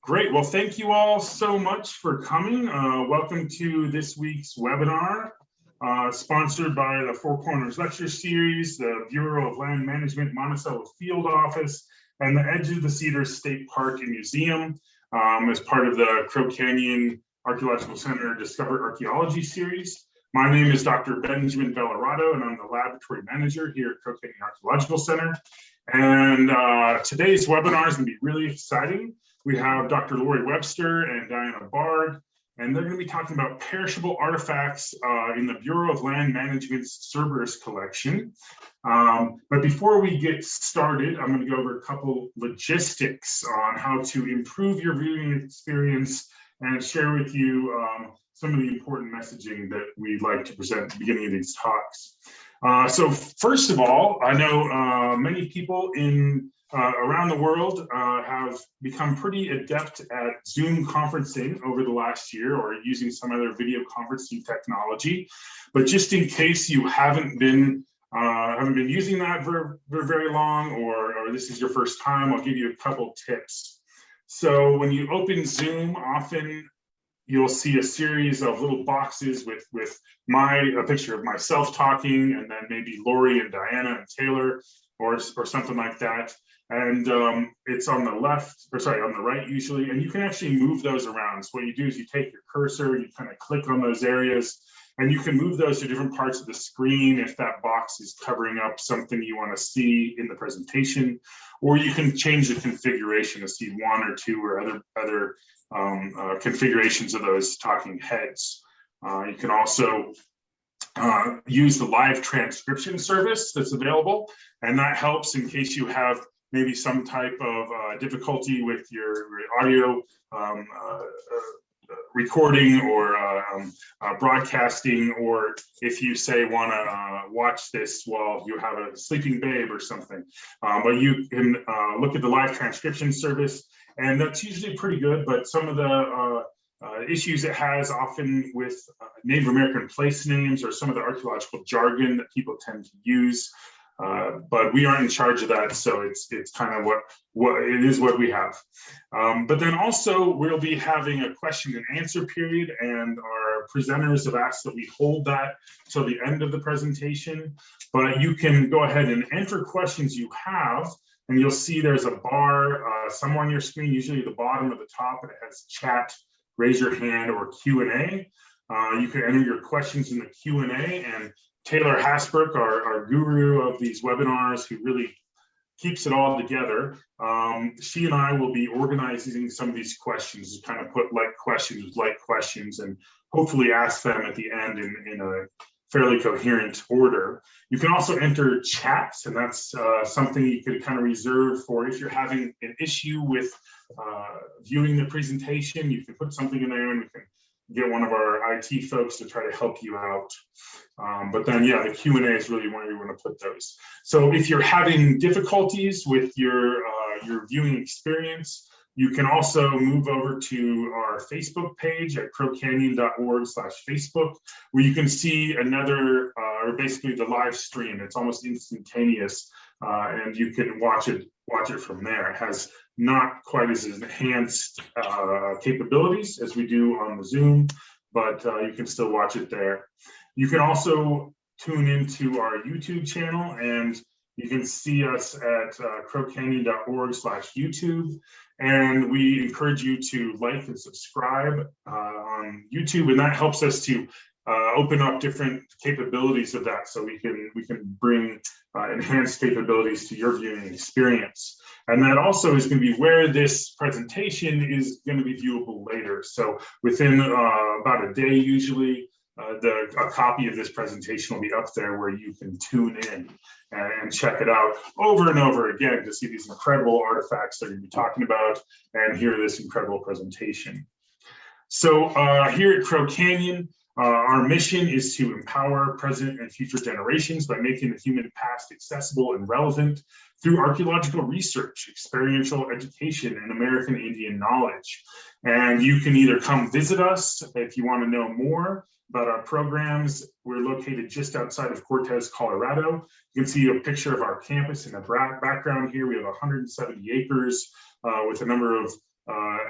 Great. Well, thank you all so much for coming. Welcome to this week's webinar, sponsored by the Four Corners Lecture Series, the Bureau of Land Management Monticello Field Office, and the Edge of the Cedars State Park and Museum as part of the Crow Canyon Archaeological Center Discover Archaeology Series. My name is Dr. Benjamin Bellarado, and I'm the laboratory manager here at Crow Canyon Archaeological Center. And today's webinar is going to be really exciting. We have Dr. Laurie Webster and Diana Barg, and they're going to be talking about perishable artifacts in the Bureau of Land Management's Cerberus collection. But before we get started, I'm going to go over a couple logistics on how to improve your viewing experience and share with you some of the important messaging that we'd like to present at the beginning of these talks. So first of all, I know many people around the world have become pretty adept at Zoom conferencing over the last year, or using some other video conferencing technology. But just in case you haven't been using that for very long, or this is your first time, I'll give you a couple tips. So when you open Zoom, often you'll see a series of little boxes with a picture of myself talking, and then maybe Laurie and Diana and Taylor, or something like that. And it's on the on the right usually, and you can actually move those around. So what you do is you take your cursor, you kind of click on those areas, and you can move those to different parts of the screen if that box is covering up something you want to see in the presentation, or you can change the configuration to see one or two or other configurations of those talking heads. You can also use the live transcription service that's available, and that helps in case you have maybe some type of difficulty with your audio recording or broadcasting, or if you say want to watch this while you have a sleeping babe or something. But you can look at the live transcription service, and that's usually pretty good. But some of the issues it has often with Native American place names or some of the archaeological jargon that people tend to use. But we aren't in charge of that, so it's kind of what we have. But then also we'll be having a question and answer period, and our presenters have asked that we hold that till the end of the presentation. But you can go ahead and enter questions you have, and you'll see there's a bar somewhere on your screen, usually at the bottom of the top, and it has chat, raise your hand, or Q&A. You can enter your questions in the Q&A, and Taylor Hasbrook, our guru of these webinars, who really keeps it all together, she and I will be organizing some of these questions to kind of put like questions, and hopefully ask them at the end in a fairly coherent order. You can also enter chats, and that's something you could kind of reserve for if you're having an issue with viewing the presentation. You can put something in there, and we can get one of our IT folks to try to help you out. But then, yeah, the Q&A is really where you want to put those. So if you're having difficulties with your viewing experience, you can also move over to our Facebook page at crowcanyon.org/Facebook, where you can see another, or basically the live stream. It's almost instantaneous, and you can watch it from there. It has not quite as enhanced capabilities as we do on the Zoom, but you can still watch it there. You can also tune into our YouTube channel, and you can see us at crowcanyon.org/YouTube. And we encourage you to like and subscribe on YouTube, and that helps us to open up different capabilities of that, so we can bring enhanced capabilities to your viewing experience. And that also is going to be where this presentation is going to be viewable later. So within about a day, usually, a copy of this presentation will be up there where you can tune in and check it out over and over again to see these incredible artifacts that we're going to be talking about and hear this incredible presentation. So here at Crow Canyon, our mission is to empower present and future generations by making the human past accessible and relevant through archaeological research, experiential education, and American Indian knowledge. And you can either come visit us if you want to know more about our programs. We're located just outside of Cortez, Colorado. You can see a picture of our campus in the background here. We have 170 acres with a number of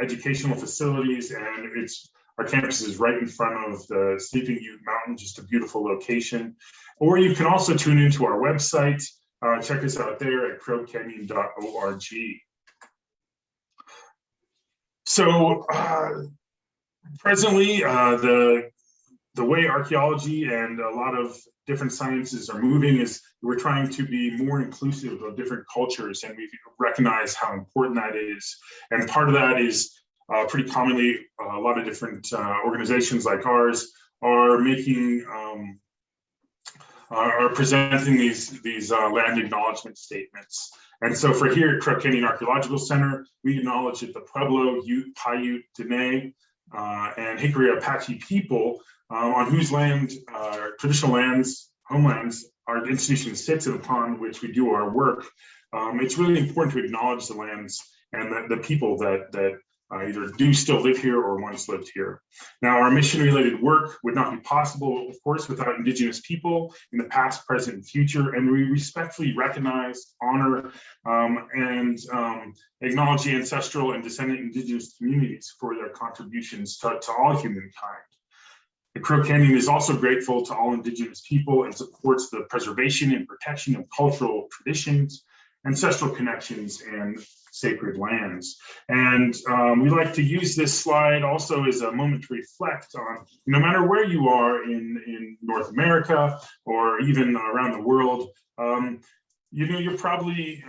educational facilities, and our campus is right in front of the Sleeping Ute Mountain, just a beautiful location. Or you can also tune into our website. Check us out there at crowcanyon.org. So presently, the way archaeology and a lot of different sciences are moving is we're trying to be more inclusive of different cultures, and we recognize how important that is. And part of that is pretty commonly a lot of different organizations like ours are making are presenting these land acknowledgement statements. And so for here at Crow Canyon Archaeological Center, we acknowledge that the Pueblo, Ute, Paiute, Dene, and Hickory Apache people on whose land, traditional lands, homelands, our institution sits and upon which we do our work. It's really important to acknowledge the lands and the people that either do still live here or once lived here. Now, our mission-related work would not be possible, of course, without Indigenous people in the past, present, and future, and we respectfully recognize, honor, and acknowledge the ancestral and descendant Indigenous communities for their contributions to all humankind. The Crow Canyon is also grateful to all Indigenous people and supports the preservation and protection of cultural traditions, ancestral connections, and sacred lands. And we like to use this slide also as a moment to reflect on, no matter where you are in North America or even around the world, you're probably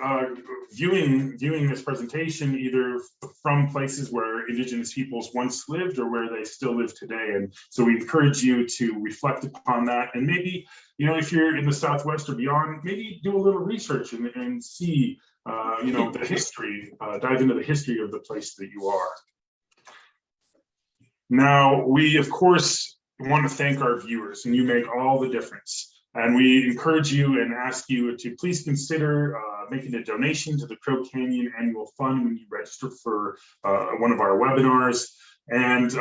viewing this presentation either from places where Indigenous peoples once lived or where they still live today. And so we encourage you to reflect upon that. And maybe, if you're in the Southwest or beyond, maybe do a little research and see, the history, dive into the history of the place that you are. Now, we, of course, want to thank our viewers, and you make all the difference. And we encourage you and ask you to please consider making a donation to the Crow Canyon Annual Fund when you register for one of our webinars. And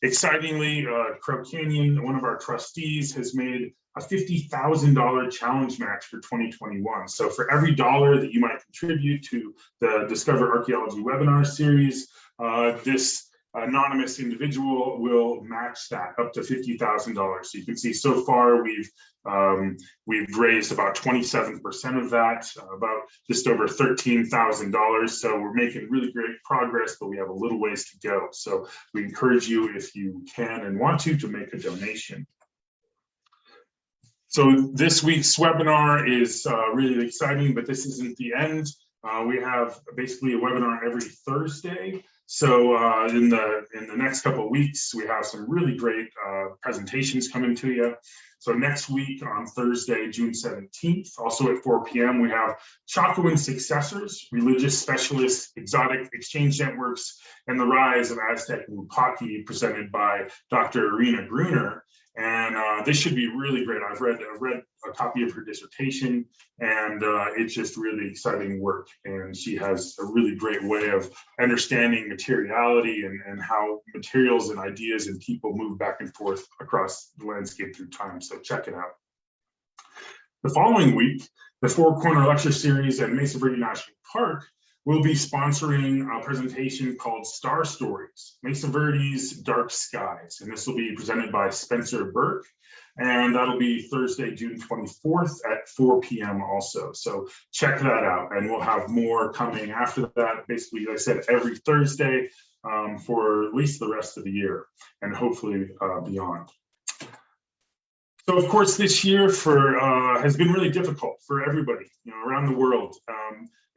excitingly, Crow Canyon, one of our trustees, has made a $50,000 challenge match for 2021. So for every dollar that you might contribute to the Discover Archaeology webinar series, this anonymous individual will match that up to $50,000. So you can see so far we've raised about 27% of that, about just over $13,000. So we're making really great progress, but we have a little ways to go. So we encourage you, if you can and want to make a donation. So this week's webinar is really exciting, but this isn't the end. We have basically a webinar every Thursday. So in the next couple of weeks, we have some really great presentations coming to you. So next week on Thursday, June 17th, also at 4 p.m., we have Chacoan Successors, Religious Specialists, Exotic Exchange Networks, and the Rise of Aztec Wupaki, presented by Dr. Irina Gruner. And this should be really great. I've read a copy of her dissertation, and it's just really exciting work. And she has a really great way of understanding materiality and how materials and ideas and people move back and forth across the landscape through time. So check it out. The following week, the Four Corner Lecture Series at Mesa Verde National Park will be sponsoring a presentation called Star Stories, Mesa Verde's Dark Skies. And this will be presented by Spencer Burke. And that'll be Thursday, June 24th at 4 p.m. also. So check that out. And we'll have more coming after that. Basically, like I said, every Thursday for at least the rest of the year, and hopefully beyond. So of course, this year has been really difficult for everybody, around the world.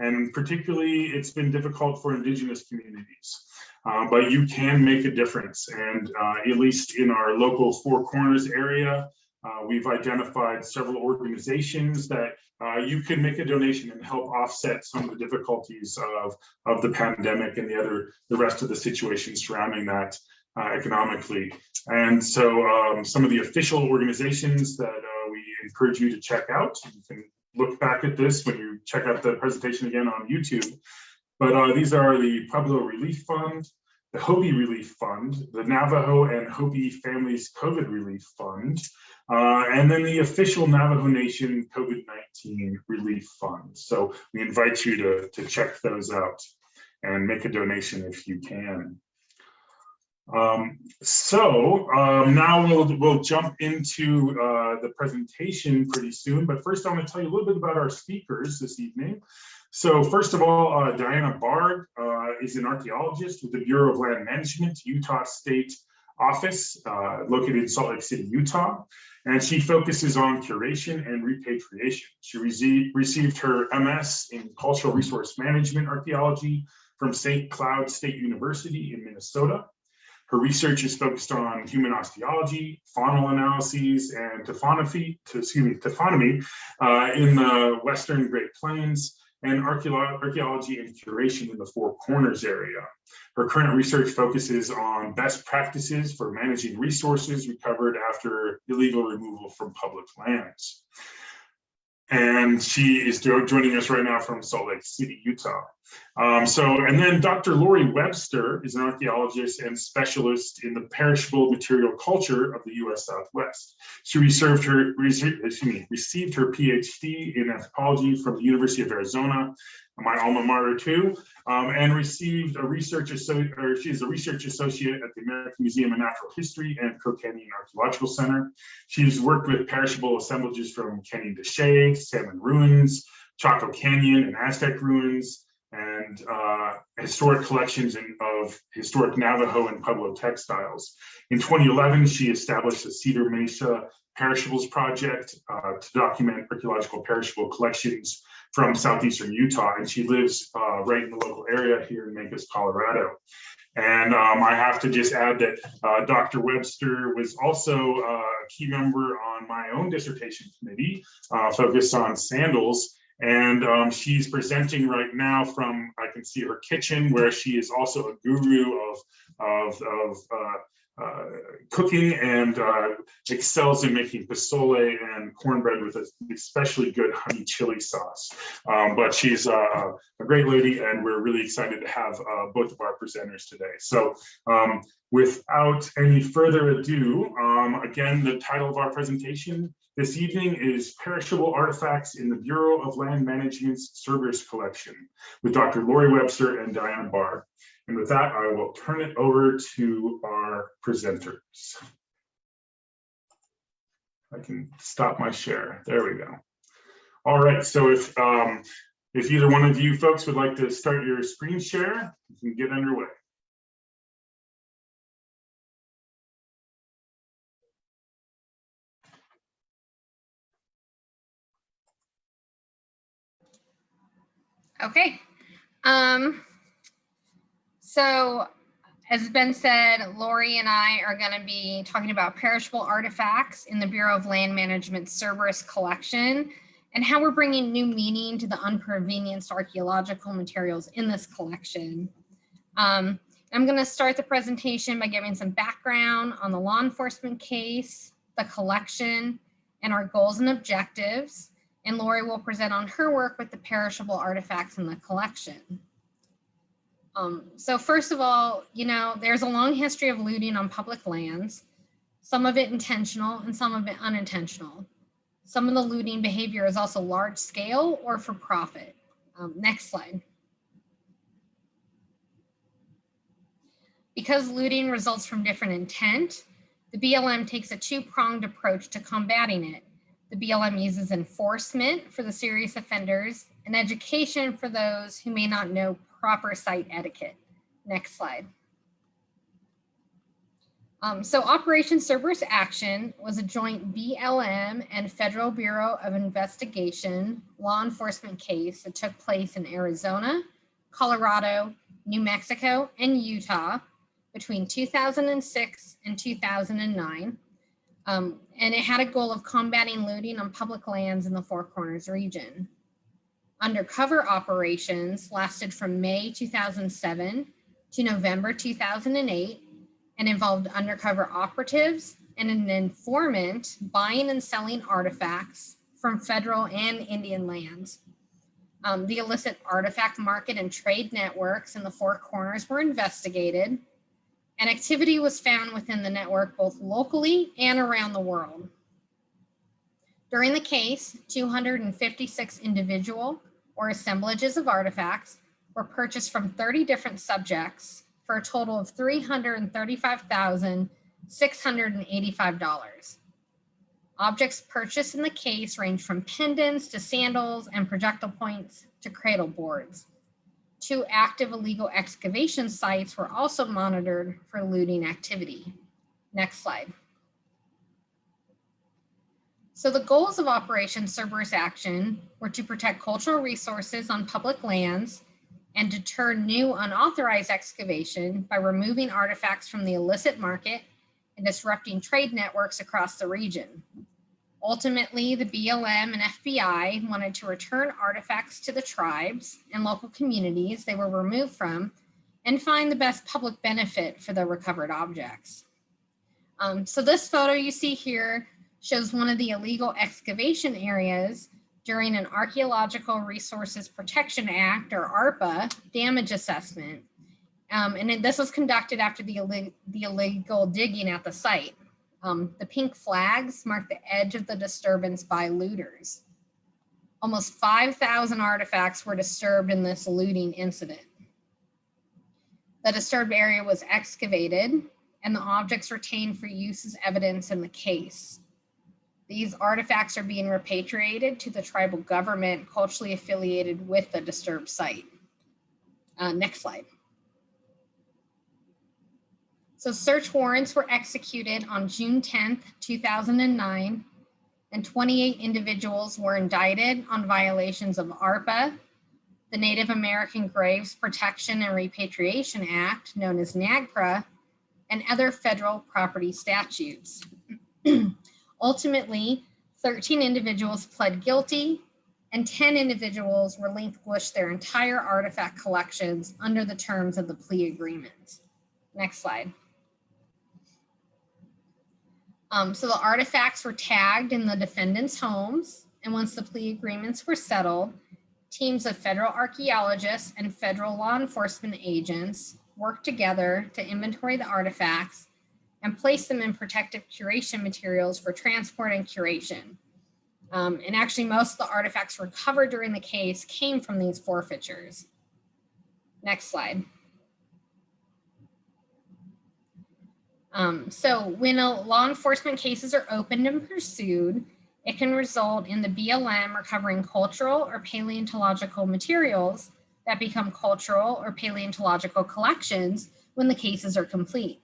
And particularly, it's been difficult for Indigenous communities. But you can make a difference. And at least in our local Four Corners area, we've identified several organizations that you can make a donation and help offset some of the difficulties of the pandemic and the rest of the situation surrounding that economically. And so some of the official organizations that we encourage you to check out, you can look back at this when you check out the presentation again on YouTube. But these are the Pueblo Relief Fund, the Hopi Relief Fund, the Navajo and Hopi Families COVID Relief Fund, and then the official Navajo Nation COVID-19 Relief Fund. So we invite you to check those out. and make a donation if you can. Now we'll jump into the presentation pretty soon, but first I want to tell you a little bit about our speakers this evening. So first of all, Diana Barg is an archaeologist with the Bureau of Land Management, Utah State Office, located in Salt Lake City, Utah, and she focuses on curation and repatriation. She received her MS in Cultural Resource Management Archaeology from St. Cloud State University in Minnesota. Her research is focused on human osteology, faunal analyses, and taphonomy in the Western Great Plains, and archaeology and curation in the Four Corners area. Her current research focuses on best practices for managing resources recovered after illegal removal from public lands. And she is joining us right now from Salt Lake City, Utah. And then Dr. Laurie Webster is an archaeologist and specialist in the perishable material culture of the U.S. Southwest. She received her PhD in anthropology from the University of Arizona, my alma mater too, and received a research associate, she is a research associate at the American Museum of Natural History and Crow Canyon Archaeological Center. She's worked with perishable assemblages from Canyon de Chelly, Salmon Ruins, Chaco Canyon and Aztec ruins, and historic collections of historic Navajo and Pueblo textiles. In 2011, she established the Cedar Mesa Perishables Project to document archaeological perishable collections from southeastern Utah, and she lives right in the local area here in Mancos, Colorado. And I have to just add that Dr. Webster was also a key member on my own dissertation committee focused on sandals. And she's presenting right now from, I can see her kitchen, where she is also a guru of cooking and excels in making pozole and cornbread with an especially good honey chili sauce. But she's a great lady, and we're really excited to have both of our presenters today. So without any further ado, again, the title of our presentation this evening is Perishable Artifacts in the Bureau of Land Management's Cerberus Collection with Dr. Laurie Webster and Diana Barg. And with that, I will turn it over to our presenters. I can stop my share. There we go. All right, so if either one of you folks would like to start your screen share, you can get underway. Okay. So as Ben said, Laurie and I are going to be talking about perishable artifacts in the Bureau of Land Management's Cerberus collection and how we're bringing new meaning to the unprovenanced archaeological materials in this collection. I'm going to start the presentation by giving some background on the law enforcement case, the collection, and our goals and objectives. And Laurie will present on her work with the perishable artifacts in the collection. So first of all, there's a long history of looting on public lands, some of it intentional and some of it unintentional. Some of the looting behavior is also large scale or for profit. Next slide. Because looting results from different intent, the BLM takes a two-pronged approach to combating it. The BLM uses enforcement for the serious offenders and education for those who may not know proper site etiquette. Next slide. So Operation Cerberus Action was a joint BLM and Federal Bureau of Investigation law enforcement case that took place in Arizona, Colorado, New Mexico, and Utah between 2006 and 2009. And it had a goal of combating looting on public lands in the Four Corners region. Undercover operations lasted from May 2007 to November 2008 and involved undercover operatives and an informant buying and selling artifacts from federal and Indian lands. The illicit artifact market and trade networks in the Four Corners were investigated, and activity was found within the network both locally and around the world. During the case, 256 individual or assemblages of artifacts were purchased from 30 different subjects for a total of $335,685. Objects purchased in the case range from pendants to sandals and projectile points to cradle boards. 2 active illegal excavation sites were also monitored for looting activity. Next slide. So the goals of Operation Cerberus Action were to protect cultural resources on public lands and deter new unauthorized excavation by removing artifacts from the illicit market and disrupting trade networks across the region. Ultimately, the BLM and FBI wanted to return artifacts to the tribes and local communities they were removed from and find the best public benefit for the recovered objects. So this photo you see here shows one of the illegal excavation areas during an Archaeological Resources Protection Act, or ARPA, damage assessment. And this was conducted after the illegal digging at the site. The pink flags mark the edge of the disturbance by looters. Almost 5,000 artifacts were disturbed in this looting incident. The disturbed area was excavated and the objects retained for use as evidence in the case. These artifacts are being repatriated to the tribal government culturally affiliated with the disturbed site. Next slide. So search warrants were executed on June 10th, 2009, and 28 individuals were indicted on violations of ARPA, the Native American Graves Protection and Repatriation Act, known as NAGPRA, and other federal property statutes. Ultimately, 13 individuals pled guilty and 10 individuals relinquished their entire artifact collections under the terms of the plea agreement. Next slide. So the artifacts were tagged in the defendants' homes, and once the plea agreements were settled, teams of federal archaeologists and federal law enforcement agents worked together to inventory the artifacts and place them in protective curation materials for transport and curation. And actually, most of the artifacts recovered during the case came from these forfeitures. Next slide. So when law enforcement cases are opened and pursued, it can result in the BLM recovering cultural or paleontological materials that become cultural or paleontological collections when the cases are complete.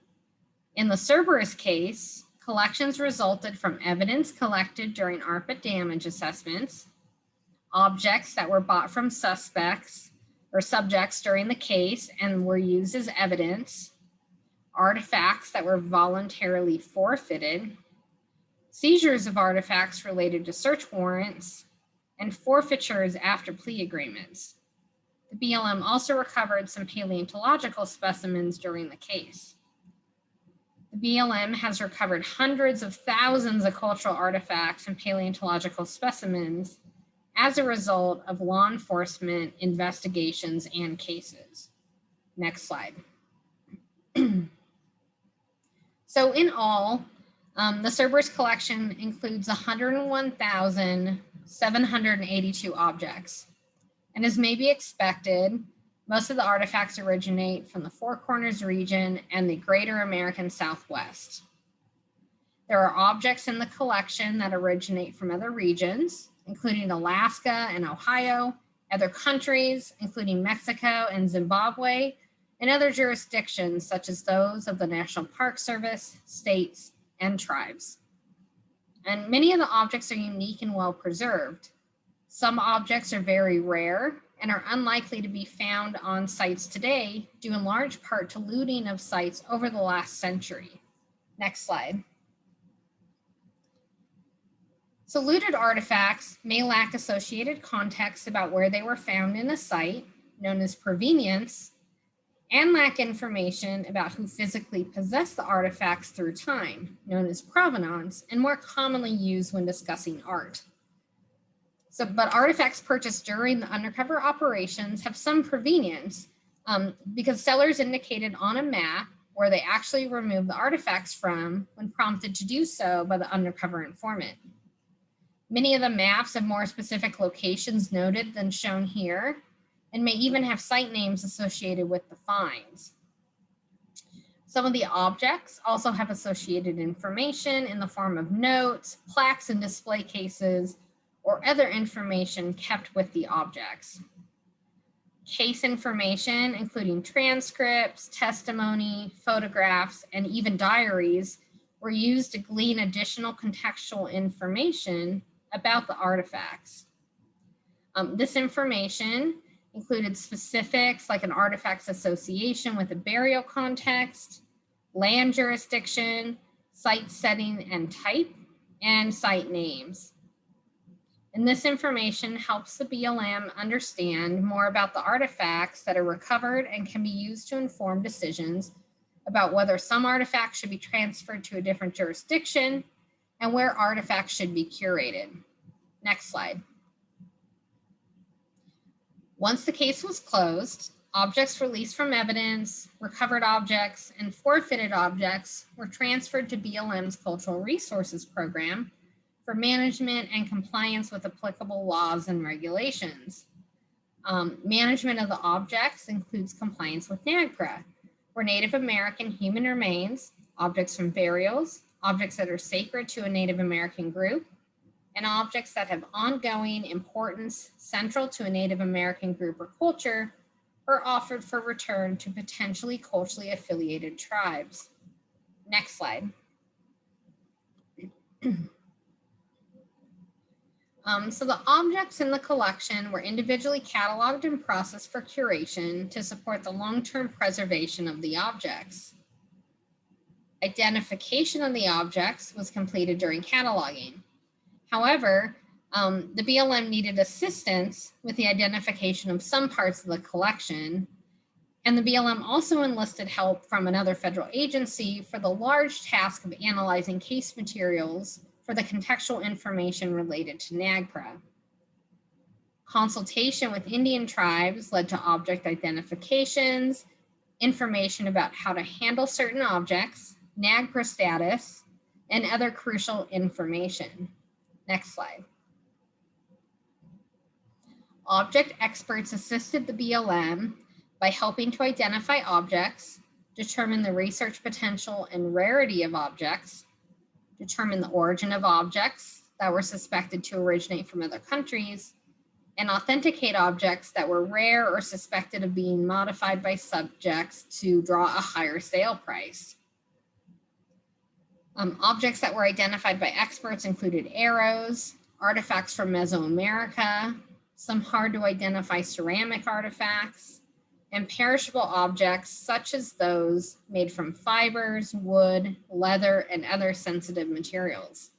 In the Cerberus case, collections resulted from evidence collected during ARPA damage assessments, objects that were bought from suspects or subjects during the case and were used as evidence, artifacts that were voluntarily forfeited, seizures of artifacts related to search warrants, and forfeitures after plea agreements. The BLM also recovered some paleontological specimens during the case. The BLM has recovered hundreds of thousands of cultural artifacts and paleontological specimens as a result of law enforcement investigations and cases. Next slide. So in all, the Cerberus collection includes 101,782 objects. And as may be expected, most of the artifacts originate from the Four Corners region and the greater American Southwest. There are objects in the collection that originate from other regions, including Alaska and Ohio, other countries, including Mexico and Zimbabwe, and other jurisdictions such as those of the National Park Service, states, and tribes. And many of the objects are unique and well preserved. Some objects are very rare and are unlikely to be found on sites today, due in large part to looting of sites over the last century. Next slide. So looted artifacts may lack associated context about where they were found in a site, known as provenance, and lack information about who physically possessed the artifacts through time, known as provenance, and more commonly used when discussing art. But artifacts purchased during the undercover operations have some provenance because sellers indicated on a map where they actually removed the artifacts from when prompted to do so by the undercover informant. Many of the maps have more specific locations noted than shown here, and may even have site names associated with the finds. Some of the objects also have associated information in the form of notes, plaques, and display cases, or other information kept with the objects. Case information, including transcripts, testimony, photographs, and even diaries, were used to glean additional contextual information about the artifacts. This information included specifics like an artifact's association with a burial context, land jurisdiction, site setting and type, and site names. And this information helps the BLM understand more about the artifacts that are recovered and can be used to inform decisions about whether some artifacts should be transferred to a different jurisdiction and where artifacts should be curated. Next slide. Once the case was closed, objects released from evidence, recovered objects, and forfeited objects were transferred to BLM's Cultural Resources Program for management and compliance with applicable laws and regulations. Management of the objects includes compliance with NAGPRA, where Native American human remains, objects from burials, objects that are sacred to a Native American group, and objects that have ongoing importance central to a Native American group or culture are offered for return to potentially culturally affiliated tribes. Next slide. So the objects in the collection were individually cataloged and processed for curation to support the long-term preservation of the objects. Identification of the objects was completed during cataloging. However, the BLM needed assistance with the identification of some parts of the collection, and the BLM also enlisted help from another federal agency for the large task of analyzing case materials for the contextual information related to NAGPRA. Consultation with Indian tribes led to object identifications, information about how to handle certain objects, NAGPRA status, and other crucial information. Next slide. Object experts assisted the BLM by helping to identify objects, determine the research potential and rarity of objects, determine the origin of objects that were suspected to originate from other countries, and authenticate objects that were rare or suspected of being modified by subjects to draw a higher sale price. Objects that were identified by experts included arrows, artifacts from Mesoamerica, some hard to identify ceramic artifacts, and perishable objects such as those made from fibers, wood, leather, and other sensitive materials.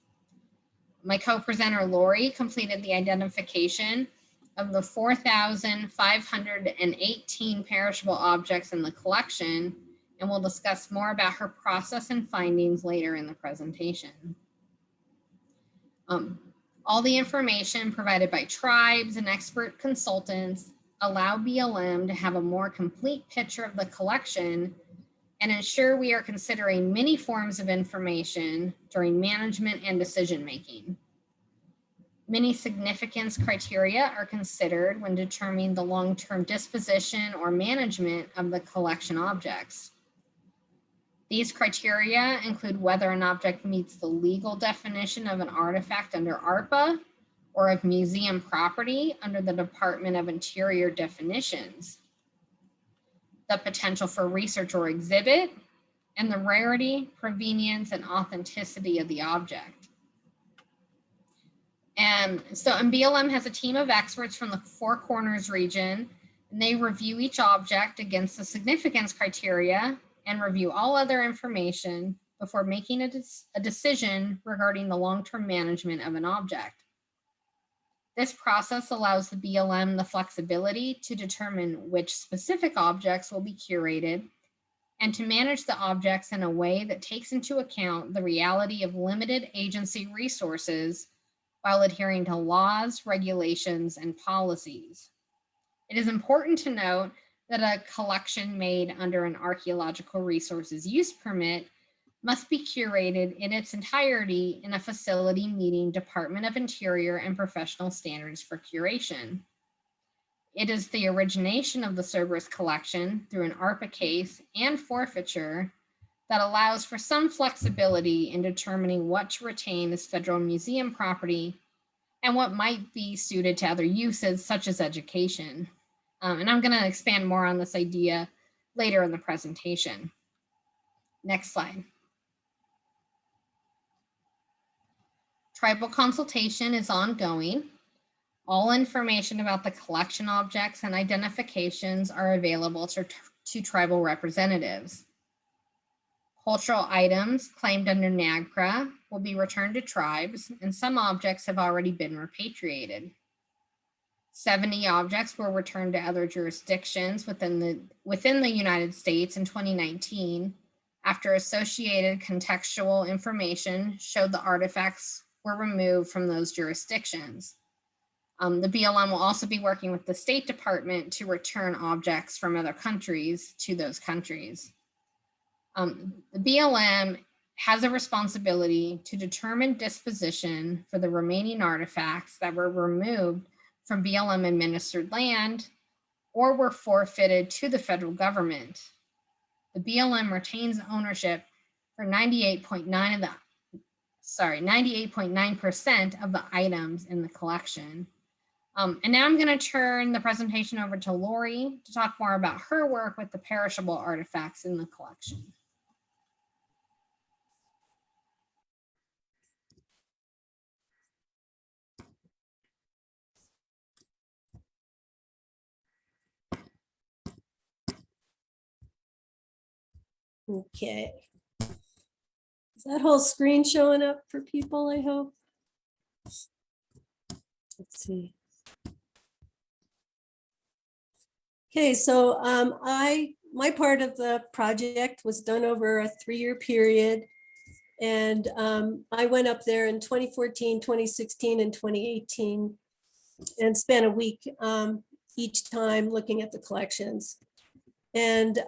My co-presenter Laurie completed the identification of the 4,518 perishable objects in the collection, and we'll discuss more about her process and findings later in the presentation. All the information provided by tribes and expert consultants allow BLM to have a more complete picture of the collection and ensure we are considering many forms of information during management and decision-making. Many significance criteria are considered when determining the long-term disposition or management of the collection objects. These criteria include whether an object meets the legal definition of an artifact under ARPA or of museum property under the Department of Interior definitions, the potential for research or exhibit, and the rarity, provenience, and authenticity of the object. And BLM has a team of experts from the Four Corners region, and they review each object against the significance criteria and review all other information before making a decision regarding the long-term management of an object. This process allows the BLM the flexibility to determine which specific objects will be curated and to manage the objects in a way that takes into account the reality of limited agency resources while adhering to laws, regulations, and policies. It is important to note that a collection made under an archaeological resources use permit must be curated in its entirety in a facility meeting Department of Interior and professional standards for curation. It is the origination of the Cerberus collection through an ARPA case and forfeiture that allows for some flexibility in determining what to retain as federal museum property and what might be suited to other uses, such as education. And I'm going to expand more on this idea later in the presentation. Next slide. Tribal consultation is ongoing. All information about the collection objects and identifications are available to tribal representatives. Cultural items claimed under NAGPRA will be returned to tribes, and some objects have already been repatriated. 70 objects were returned to other jurisdictions within the United States in 2019 after associated contextual information showed the artifacts were removed from those jurisdictions. The BLM will also be working with the State Department to return objects from other countries to those countries. The BLM has a responsibility to determine disposition for the remaining artifacts that were removed from BLM administered land or were forfeited to the federal government. The BLM retains ownership for 98.9% of the items in the collection. And now I'm going to turn the presentation over to Laurie to talk more about her work with the perishable artifacts in the collection. Okay. Is that whole screen showing up for people, I hope? Let's see. Okay, so my part of the project was done over a 3-year period. And I went up there in 2014, 2016, and 2018 and spent a week each time looking at the collections. And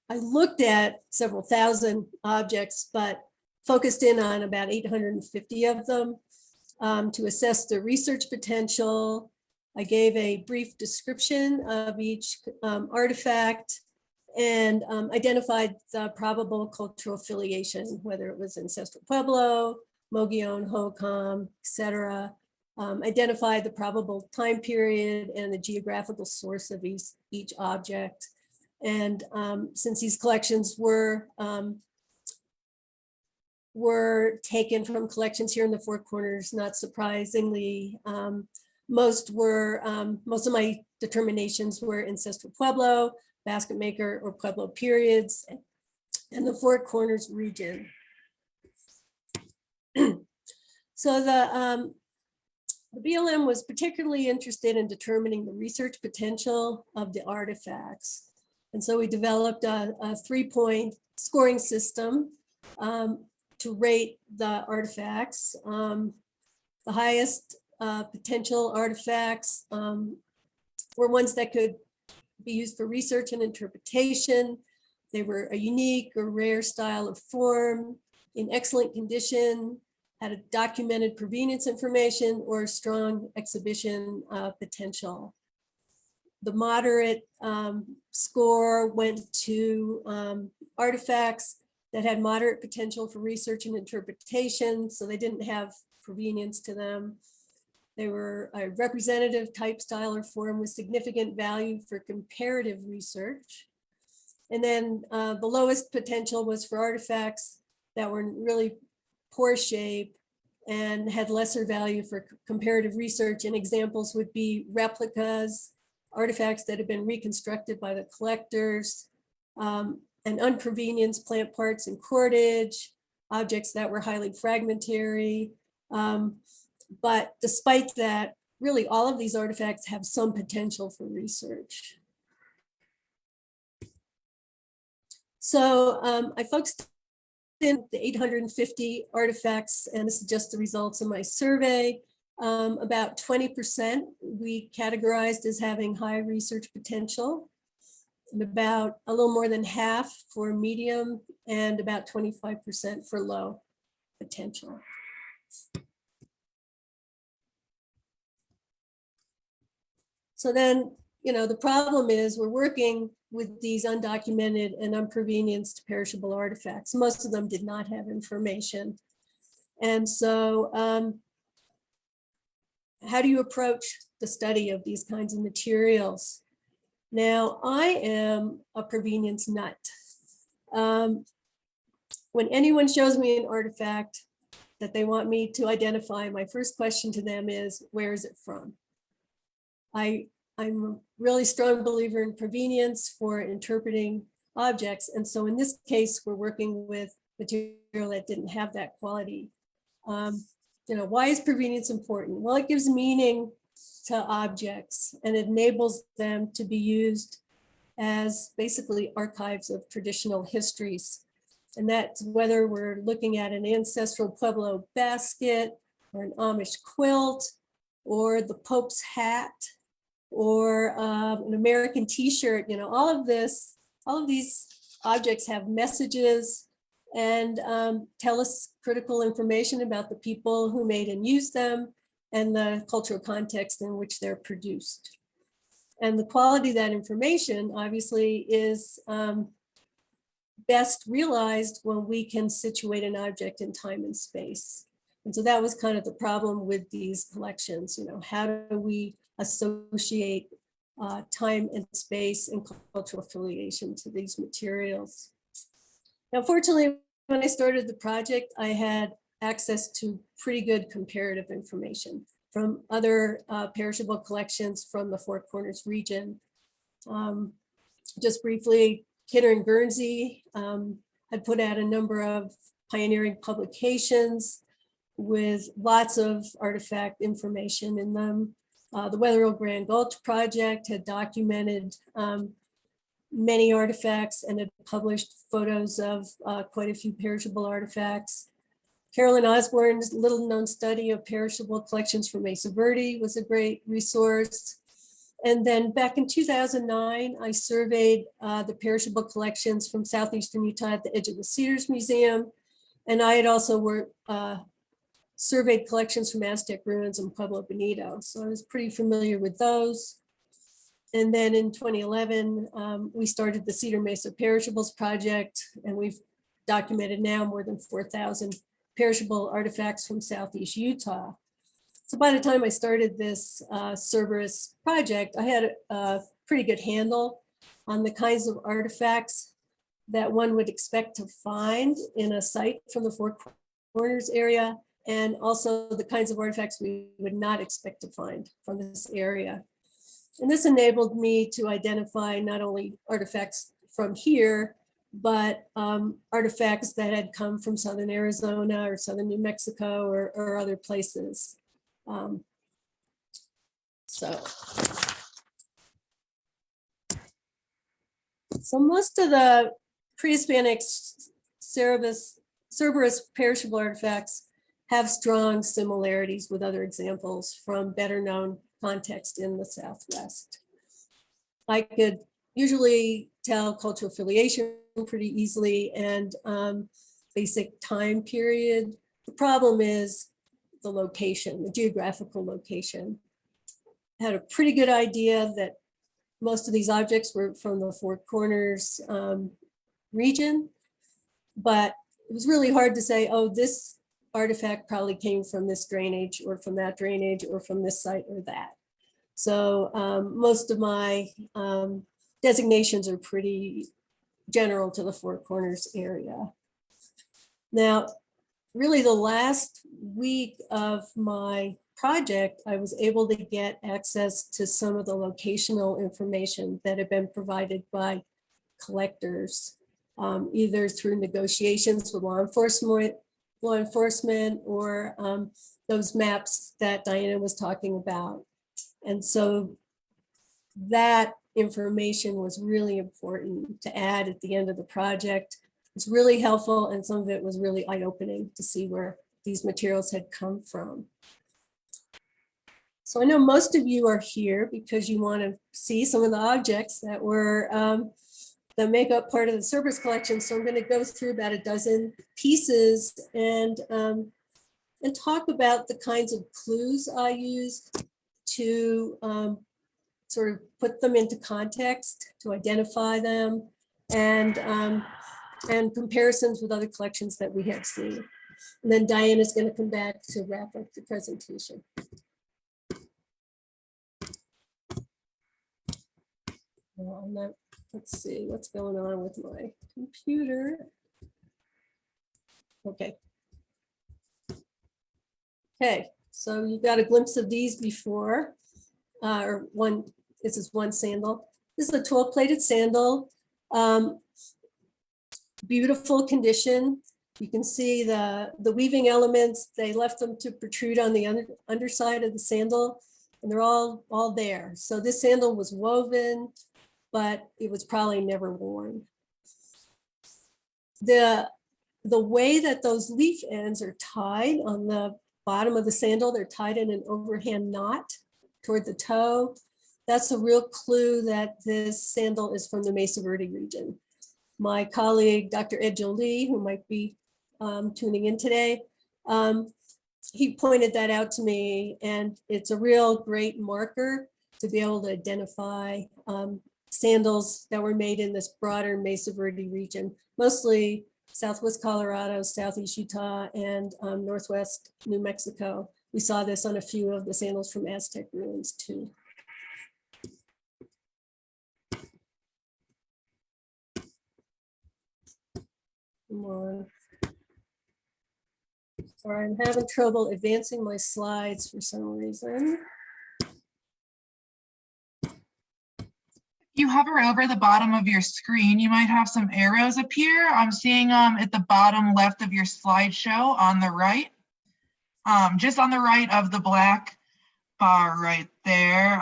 I looked at several thousand objects, but focused in on about 850 of them to assess the research potential. I gave a brief description of each artifact and identified the probable cultural affiliation, whether it was ancestral Pueblo, Mogollon, Hohokam, etc. Identified the probable time period and the geographical source of each object. And since these collections were taken from collections here in the Four Corners, not surprisingly, most of my determinations were ancestral Pueblo, basket maker, or Pueblo periods, and the Four Corners region. So the BLM was particularly interested in determining the research potential of the artifacts. And so we developed a 3-point scoring system to rate the artifacts. The highest potential artifacts were ones that could be used for research and interpretation. They were a unique or rare style of form, in excellent condition, had a documented provenance information or strong exhibition potential. The moderate score went to artifacts that had moderate potential for research and interpretation, so they didn't have provenance to them. They were a representative type, style, or form with significant value for comparative research. And then the lowest potential was for artifacts that were in really poor shape and had lesser value for comparative research. And examples would be replicas, artifacts that have been reconstructed by the collectors, and unprovenance plant parts and cordage, objects that were highly fragmentary. But despite that, really all of these artifacts have some potential for research. So I focused in the 850 artifacts, and this is just the results of my survey. About 20% we categorized as having high research potential, and about a little more than half for medium, and about 25% for low potential. So then, the problem is we're working with these undocumented and unprovenanced perishable artifacts. Most of them did not have information. And so how do you approach the study of these kinds of materials? Now, I am a provenance nut. When anyone shows me an artifact that they want me to identify, my first question to them is, where is it from? I'm a really strong believer in provenance for interpreting objects. And so in this case, we're working with material that didn't have that quality. Why is provenance important? Well, it gives meaning to objects and it enables them to be used as basically archives of traditional histories. And that's whether we're looking at an ancestral Pueblo basket or an Amish quilt or the Pope's hat or an American t-shirt, all of these objects have messages and tell us critical information about the people who made and used them and the cultural context in which they're produced. And the quality of that information obviously is best realized when we can situate an object in time and space. And so that was kind of the problem with these collections. How do we associate time and space and cultural affiliation to these materials? Now, fortunately, when I started the project, I had access to pretty good comparative information from other perishable collections from the Four Corners region. Just briefly, Kidder and Guernsey had put out a number of pioneering publications with lots of artifact information in them. The Wetherill Grand Gulch Project had documented many artifacts and had published photos of quite a few perishable artifacts. Carolyn Osborne's little known study of perishable collections from Mesa Verde was a great resource. And then back in 2009, I surveyed the perishable collections from southeastern Utah at the edge of the Cedars Museum. And I had also surveyed collections from Aztec ruins in Pueblo Bonito. So I was pretty familiar with those. And then in 2011, we started the Cedar Mesa Perishables Project, and we've documented now more than 4,000 perishable artifacts from Southeast Utah. So by the time I started this Cerberus project, I had a pretty good handle on the kinds of artifacts that one would expect to find in a site from the Four Corners area, and also the kinds of artifacts we would not expect to find from this area. And this enabled me to identify not only artifacts from here, but artifacts that had come from southern Arizona or southern New Mexico or other places. So most of the pre-Hispanic Cerberus perishable artifacts have strong similarities with other examples from better known context in the Southwest. I could usually tell cultural affiliation pretty easily and basic time period. The problem is the location, the geographical location. I had a pretty good idea that most of these objects were from the Four Corners region, but it was really hard to say, oh, this artifact probably came from this drainage or from that drainage or from this site or that. So most of my designations are pretty general to the Four Corners area. Now, really the last week of my project, I was able to get access to some of the locational information that had been provided by collectors, either through negotiations with law enforcement or those maps that Diana was talking about. And so that information was really important to add at the end of the project. It's really helpful, and some of it was really eye-opening to see where these materials had come from. So I know most of you are here because you want to see some of the objects that were that make up part of the Cerberus collection. So I'm going to go through about a dozen pieces and talk about the kinds of clues I used to sort of put them into context to identify them and comparisons with other collections that we have seen. And then Diane is going to come back to wrap up the presentation. Well, I'm not, let's see what's going on with my computer. Okay. Okay, so you got a glimpse of these before, or one, this is one sandal. This is a 12-plated sandal. Beautiful condition. You can see the weaving elements, they left them to protrude on the underside of the sandal, and they're all there. So this sandal was woven, but it was probably never worn. The way that those leaf ends are tied on the bottom of the sandal, they're tied in an overhand knot toward the toe. That's a real clue that this sandal is from the Mesa Verde region. My colleague, Dr. Ed Jolie, who might be tuning in today, he pointed that out to me, and it's a real great marker to be able to identify sandals that were made in this broader Mesa Verde region, mostly Southwest Colorado, Southeast Utah, and Northwest New Mexico. We saw this on a few of the sandals from Aztec ruins too. Come on. Sorry, I'm having trouble advancing my slides for some reason. You hover over the bottom of your screen, you might have some arrows appear. I'm seeing them at the bottom left of your slideshow on the right. Just on the right of the black bar right there.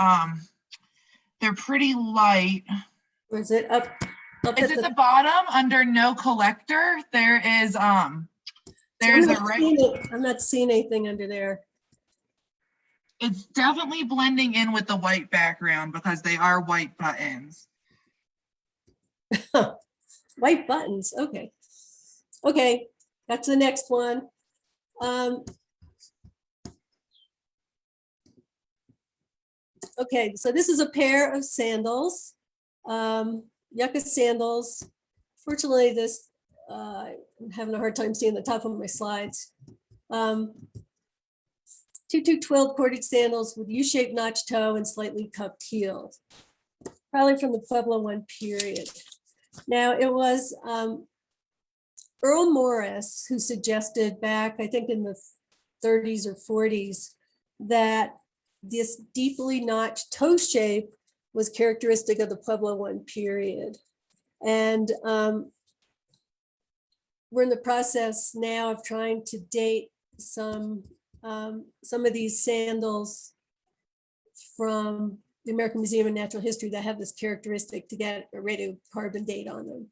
They're pretty light. Or is it up? It's at the bottom under no collector. There is there's a right. I'm not seeing anything under there. It's definitely blending in with the white background because they are white buttons. White buttons, okay. Okay, that's the next one. Okay, so this is a pair of sandals, yucca sandals. Fortunately, this, I'm having a hard time seeing the top of my slides. 12 corded sandals with U-shaped notch toe and slightly cupped heels, probably from the Pueblo I period. Now it was Earl Morris who suggested back, I think in the 30s or 40s, that this deeply notched toe shape was characteristic of the Pueblo I period. And we're in the process now of trying to date some of these sandals from the American Museum of Natural History that have this characteristic to get a radiocarbon date on them.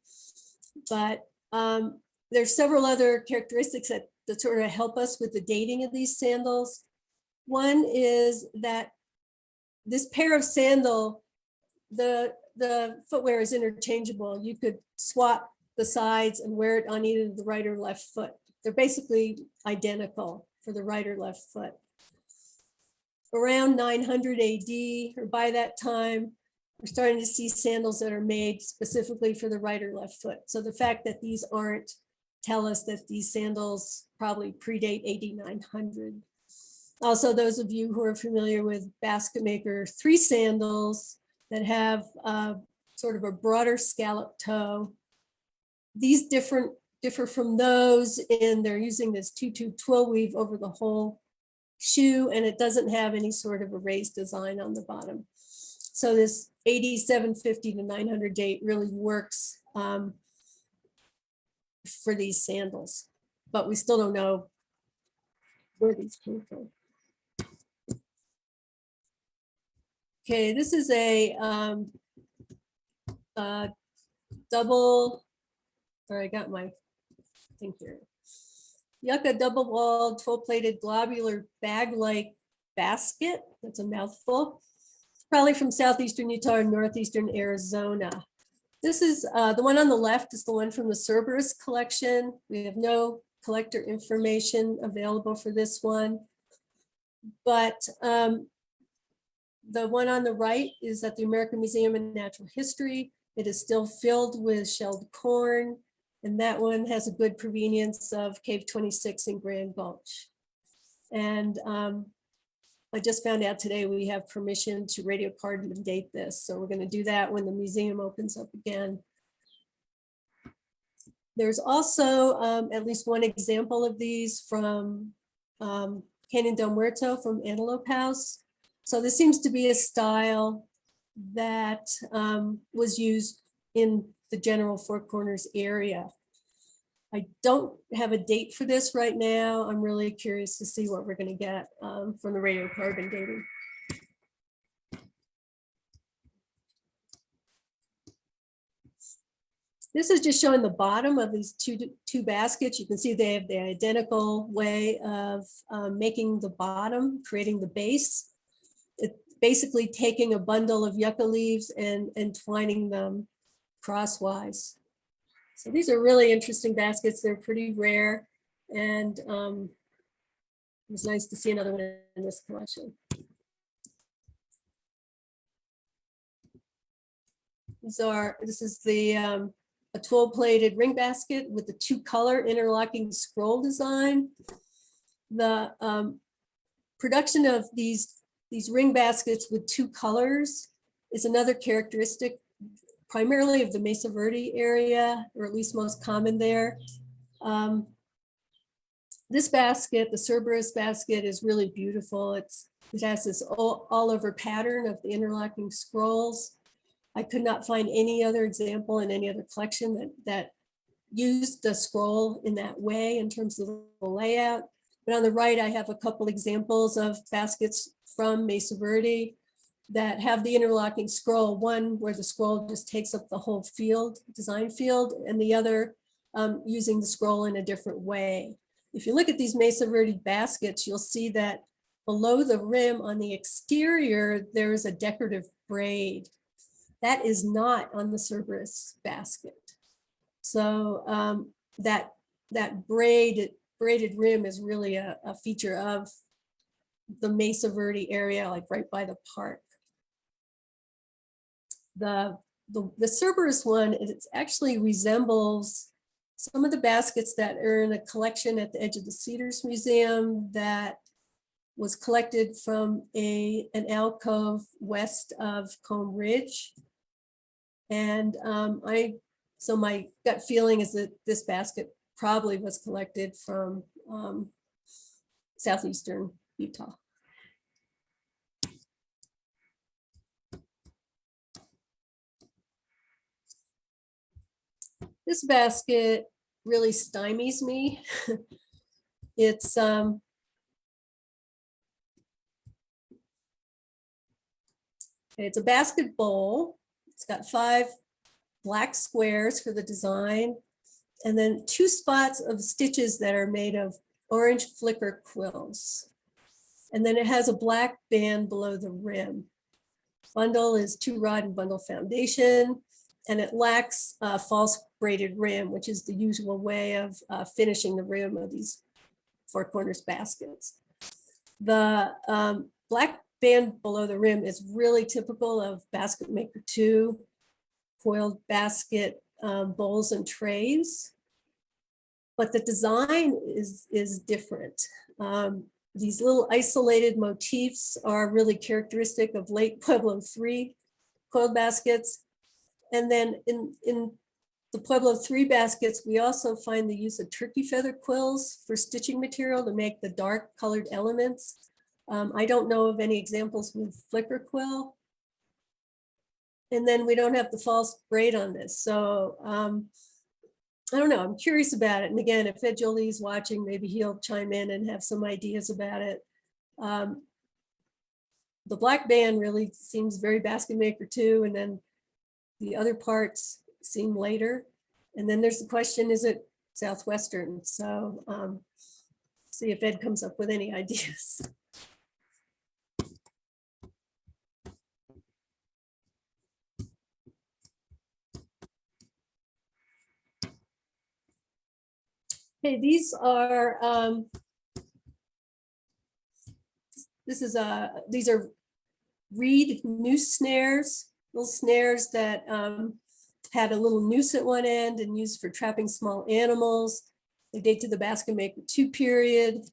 But there's several other characteristics that sort of help us with the dating of these sandals. One is that this pair of sandal, the footwear is interchangeable. You could swap the sides and wear it on either the right or left foot. They're basically identical for the right or left foot. Around 900 AD, or by that time, we're starting to see sandals that are made specifically for the right or left foot. So the fact that these aren't tell us that these sandals probably predate AD 900. Also, those of you who are familiar with basket maker 3 sandals that have sort of a broader scallop toe, these differ from those in they're using this 2-2 twill weave over the whole shoe, and it doesn't have any sort of a raised design on the bottom. So this AD 750 to 900 date really works for these sandals, but we still don't know where these came from. Okay, this is a double, sorry, I got my thing here. Yucca double-walled, 12-plated globular bag-like basket. That's a mouthful. Probably from southeastern Utah or northeastern Arizona. This is the one on the left is the one from the Cerberus collection. We have no collector information available for this one, but The one on the right is at the American Museum of Natural History. It is still filled with shelled corn, and that one has a good provenience of Cave 26 in Grand Gulch. And I just found out today we have permission to radiocarbon date this, so we're going to do that when the museum opens up again. There's also at least one example of these from Canyon del Muerto from Antelope House. So this seems to be a style that was used in the general Four Corners area. I don't have a date for this right now. I'm really curious to see what we're going to get from the radiocarbon dating. This is just showing the bottom of these two baskets. You can see they have the identical way of making the bottom, creating the base. It's basically taking a bundle of yucca leaves and twining them crosswise. So these are really interesting baskets. They're pretty rare, and it was nice to see another one in this collection. This is the a 12-plated ring basket with the 2-color interlocking scroll design. The production of these ring baskets with 2 colors is another characteristic primarily of the Mesa Verde area, or at least most common there. This basket, the Cerberus basket, is really beautiful. It has this all over pattern of the interlocking scrolls. I could not find any other example in any other collection that used the scroll in that way in terms of the layout. But on the right, I have a couple examples of baskets from Mesa Verde that have the interlocking scroll, one where the scroll just takes up the whole field, design field, and the other using the scroll in a different way. If you look at these Mesa Verde baskets, you'll see that below the rim on the exterior, there is a decorative braid. That is not on the Cerberus basket. So that braided rim is really a feature of the Mesa Verde area, like right by the park. The Cerberus one, it actually resembles some of the baskets that are in a collection at the edge of the Cedars Museum that was collected from an alcove west of Combe Ridge. And so my gut feeling is that this basket probably was collected from southeastern Utah. This basket really stymies me. It's a basket bowl. It's got 5 black squares for the design, and then 2 spots of stitches that are made of orange flicker quills. And then it has a black band below the rim. Bundle is 2-rod and bundle foundation, and it lacks a false braided rim, which is the usual way of finishing the rim of these Four Corners baskets. The black band below the rim is really typical of Basket Maker 2, foiled basket bowls and trays, but the design is different. These little isolated motifs are really characteristic of late Pueblo 3 coiled baskets. And then in the Pueblo 3 baskets, we also find the use of turkey feather quills for stitching material to make the dark colored elements. I don't know of any examples with flicker quill. And then we don't have the false braid on this. So I don't know, I'm curious about it. And again, if Ed Jolie's watching, maybe he'll chime in and have some ideas about it. The black band really seems very Basket Maker 2, and then the other parts seem later. And then there's the question, is it Southwestern? So see if Ed comes up with any ideas. Okay, these are reed noose snares, little snares that had a little noose at one end and used for trapping small animals. They date to the Basket Maker II period.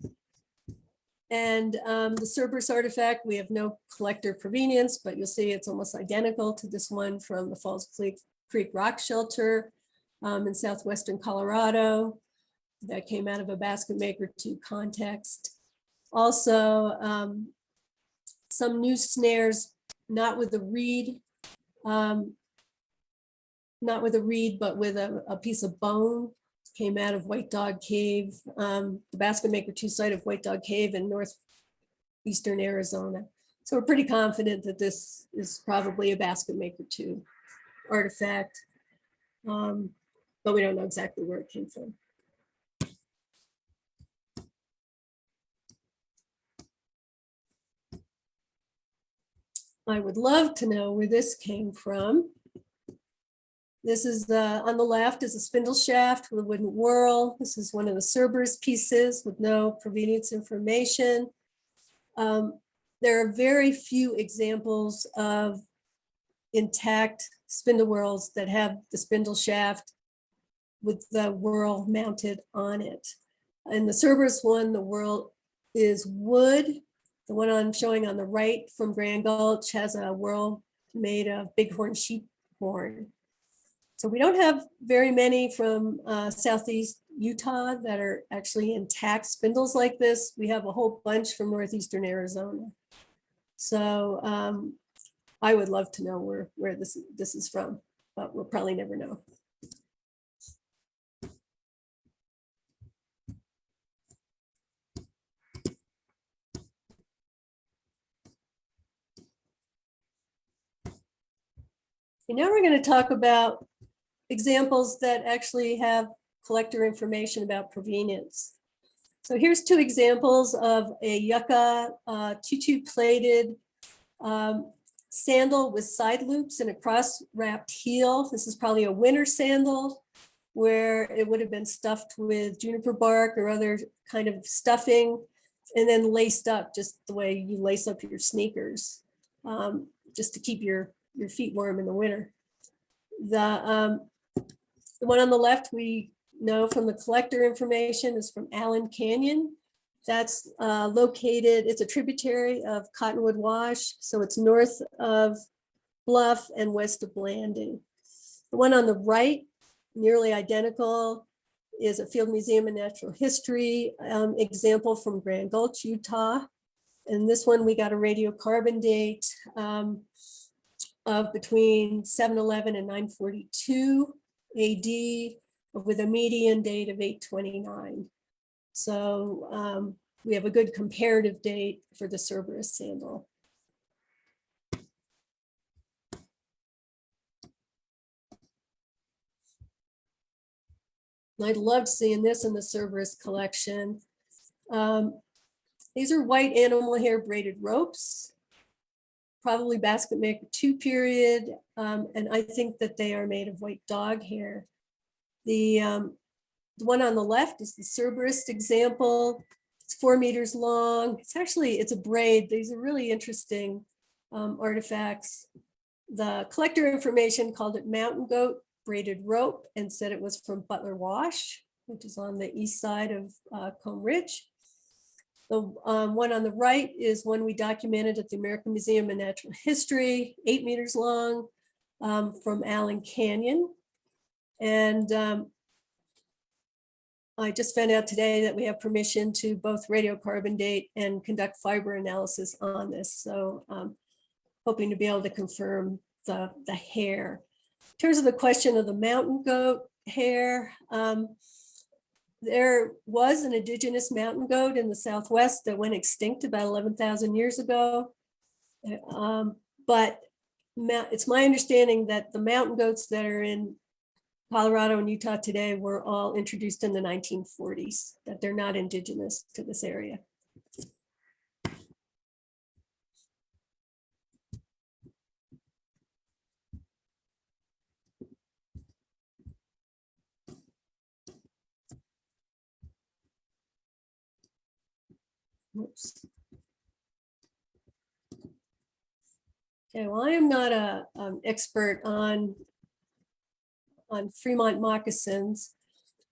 And the Cerberus artifact, we have no collector provenance, but you'll see it's almost identical to this one from the Falls Creek Rock Shelter in southwestern Colorado. That came out of a Basket Maker II context. Also, some new snares, not with a reed, but with a piece of bone, came out of White Dog Cave, the Basket Maker II site of White Dog Cave in northeastern Arizona. So we're pretty confident that this is probably a Basket Maker II artifact, but we don't know exactly where it came from. I would love to know where this came from. This is on the left is a spindle shaft with a wooden whorl. This is one of the Cerberus pieces with no provenance information. There are very few examples of intact spindle whorls that have the spindle shaft with the whorl mounted on it. In the Cerberus one, the whorl is wood. The one I'm showing on the right from Grand Gulch has a whorl made of bighorn sheep horn. So we don't have very many from southeast Utah that are actually intact spindles like this. We have a whole bunch from northeastern Arizona. So I would love to know where this is from, but we'll probably never know. And now we're going to talk about examples that actually have collector information about provenance. So here's two examples of a yucca tutu-plated sandal with side loops and a cross-wrapped heel. This is probably a winter sandal where it would have been stuffed with juniper bark or other kind of stuffing and then laced up just the way you lace up your sneakers, just to keep your feet warm in the winter. The one on the left, we know from the collector information, is from Allen Canyon. That's located, it's a tributary of Cottonwood Wash. So it's north of Bluff and west of Blanding. The one on the right, nearly identical, is a Field Museum of Natural History example from Grand Gulch, Utah. And this one, we got a radiocarbon date of between 711 and 942 AD with a median date of 829. So we have a good comparative date for the Cerberus sandal. I loved seeing this in the Cerberus collection. These are white animal hair braided ropes, probably Basket Maker II period, and I think that they are made of white dog hair. The one on the left is the Cerberus example. It's 4 meters long. It's a braid. These are really interesting artifacts. The collector information called it mountain goat braided rope and said it was from Butler Wash, which is on the east side of Comb Ridge. The one on the right is one we documented at the American Museum of Natural History, 8 meters long, from Allen Canyon. And I just found out today that we have permission to both radiocarbon date and conduct fiber analysis on this. So hoping to be able to confirm the hair. In terms of the question of the mountain goat hair, there was an indigenous mountain goat in the Southwest that went extinct about 11,000 years ago. But it's my understanding that the mountain goats that are in Colorado and Utah today were all introduced in the 1940s, that they're not indigenous to this area. Oops. Okay, well, I am not a expert on Fremont moccasins,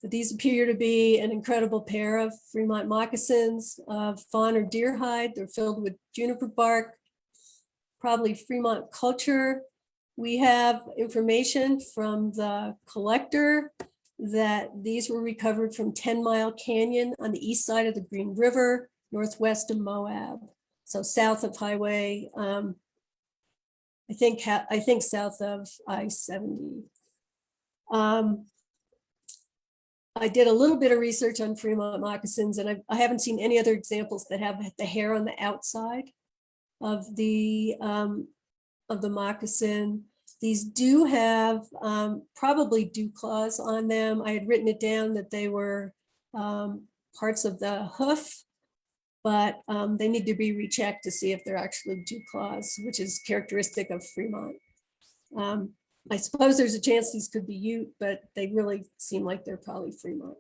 but these appear to be an incredible pair of Fremont moccasins of fawn or deer hide. They're filled with juniper bark, probably Fremont culture. We have information from the collector that these were recovered from 10 Mile Canyon on the east side of the Green River, northwest of Moab. So south of Highway, I think south of I-70. I did a little bit of research on Fremont moccasins, and I haven't seen any other examples that have the hair on the outside of the moccasin. These do have probably dew claws on them. I had written it down that they were parts of the hoof, but they need to be rechecked to see if they're actually dew claws, which is characteristic of Fremont. I suppose there's a chance these could be Ute, but they really seem like they're probably Fremont.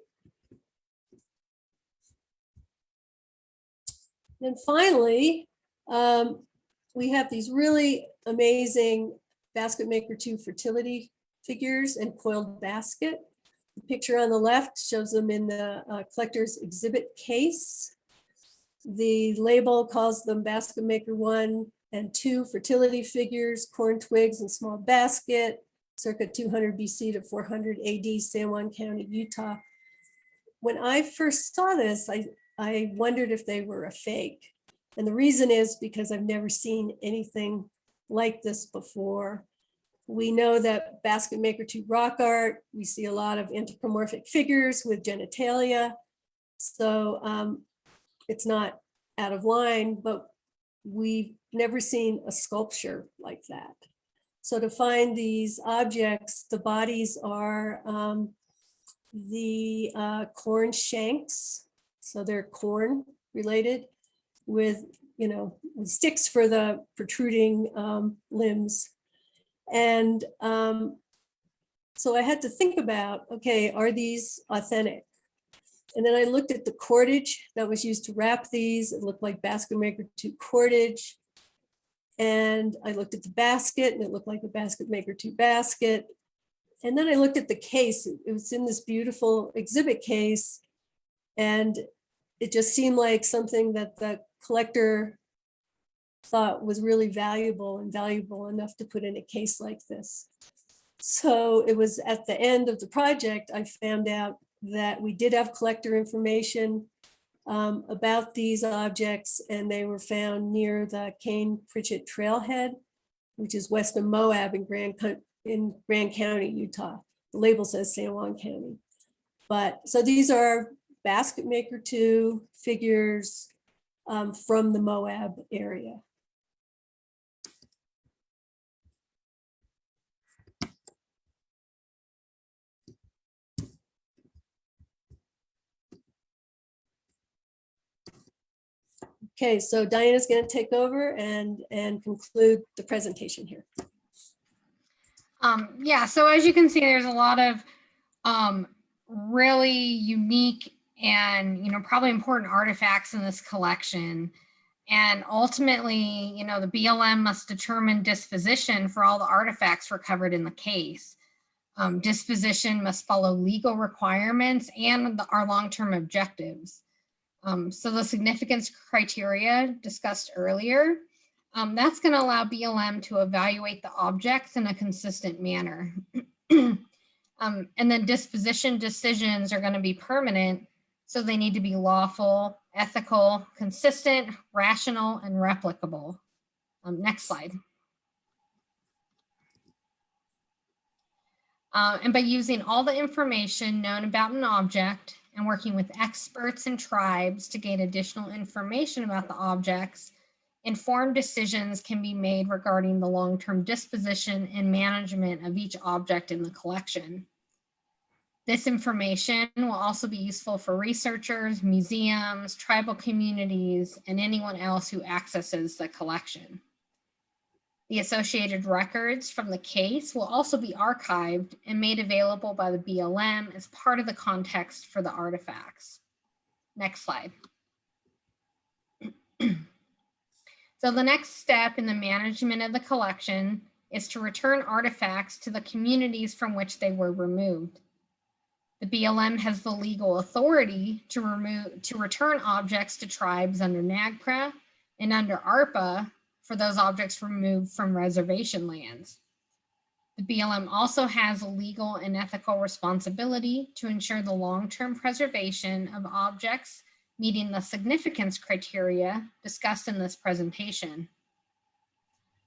And finally, we have these really amazing basket maker 2 fertility figures and coiled basket. The picture on the left shows them in the collector's exhibit case. The label calls them basket maker 1 and 2 fertility figures, corn twigs and small basket, circa 200 BC to 400 AD, San Juan County, Utah. When I first saw this, I wondered if they were a fake. And the reason is because I've never seen anything like this before. We know that basket maker 2 rock art, we see a lot of anthropomorphic figures with genitalia. So it's not out of line, but we've never seen a sculpture like that. So to find these objects, the bodies are the corn shanks. So they're corn related with, with sticks for the protruding limbs. And so I had to think about, okay, are these authentic? And then I looked at the cordage that was used to wrap these. It looked like basket maker 2 cordage. And I looked at the basket and it looked like a basket maker 2 basket. And then I looked at the case. It was in this beautiful exhibit case. And it just seemed like something that the collector thought was really valuable and valuable enough to put in a case like this. So it was at the end of the project, I found out that we did have collector information about these objects, and they were found near the Cane Pritchett Trailhead, which is west of Moab in Grand County, Utah. The label says San Juan County. But so these are basket maker 2 figures from the Moab area. Okay, so Diana's going to take over and conclude the presentation here. Yeah, so as you can see, there's a lot of really unique and, probably important artifacts in this collection. And ultimately, the BLM must determine disposition for all the artifacts recovered in the case. Disposition must follow legal requirements and our long-term objectives. So the significance criteria discussed earlier, that's going to allow BLM to evaluate the objects in a consistent manner. And then disposition decisions are going to be permanent, so they need to be lawful, ethical, consistent, rational, and replicable. Next slide. And by using all the information known about an object and working with experts and tribes to gain additional information about the objects, informed decisions can be made regarding the long-term disposition and management of each object in the collection. This information will also be useful for researchers, museums, tribal communities, and anyone else who accesses the collection. The associated records from the case will also be archived and made available by the BLM as part of the context for the artifacts. Next slide. So So the next step in the management of the collection is to return artifacts to the communities from which they were removed. The BLM has the legal authority to return objects to tribes under NAGPRA and under ARPA for those objects removed from reservation lands. The BLM also has a legal and ethical responsibility to ensure the long-term preservation of objects meeting the significance criteria discussed in this presentation.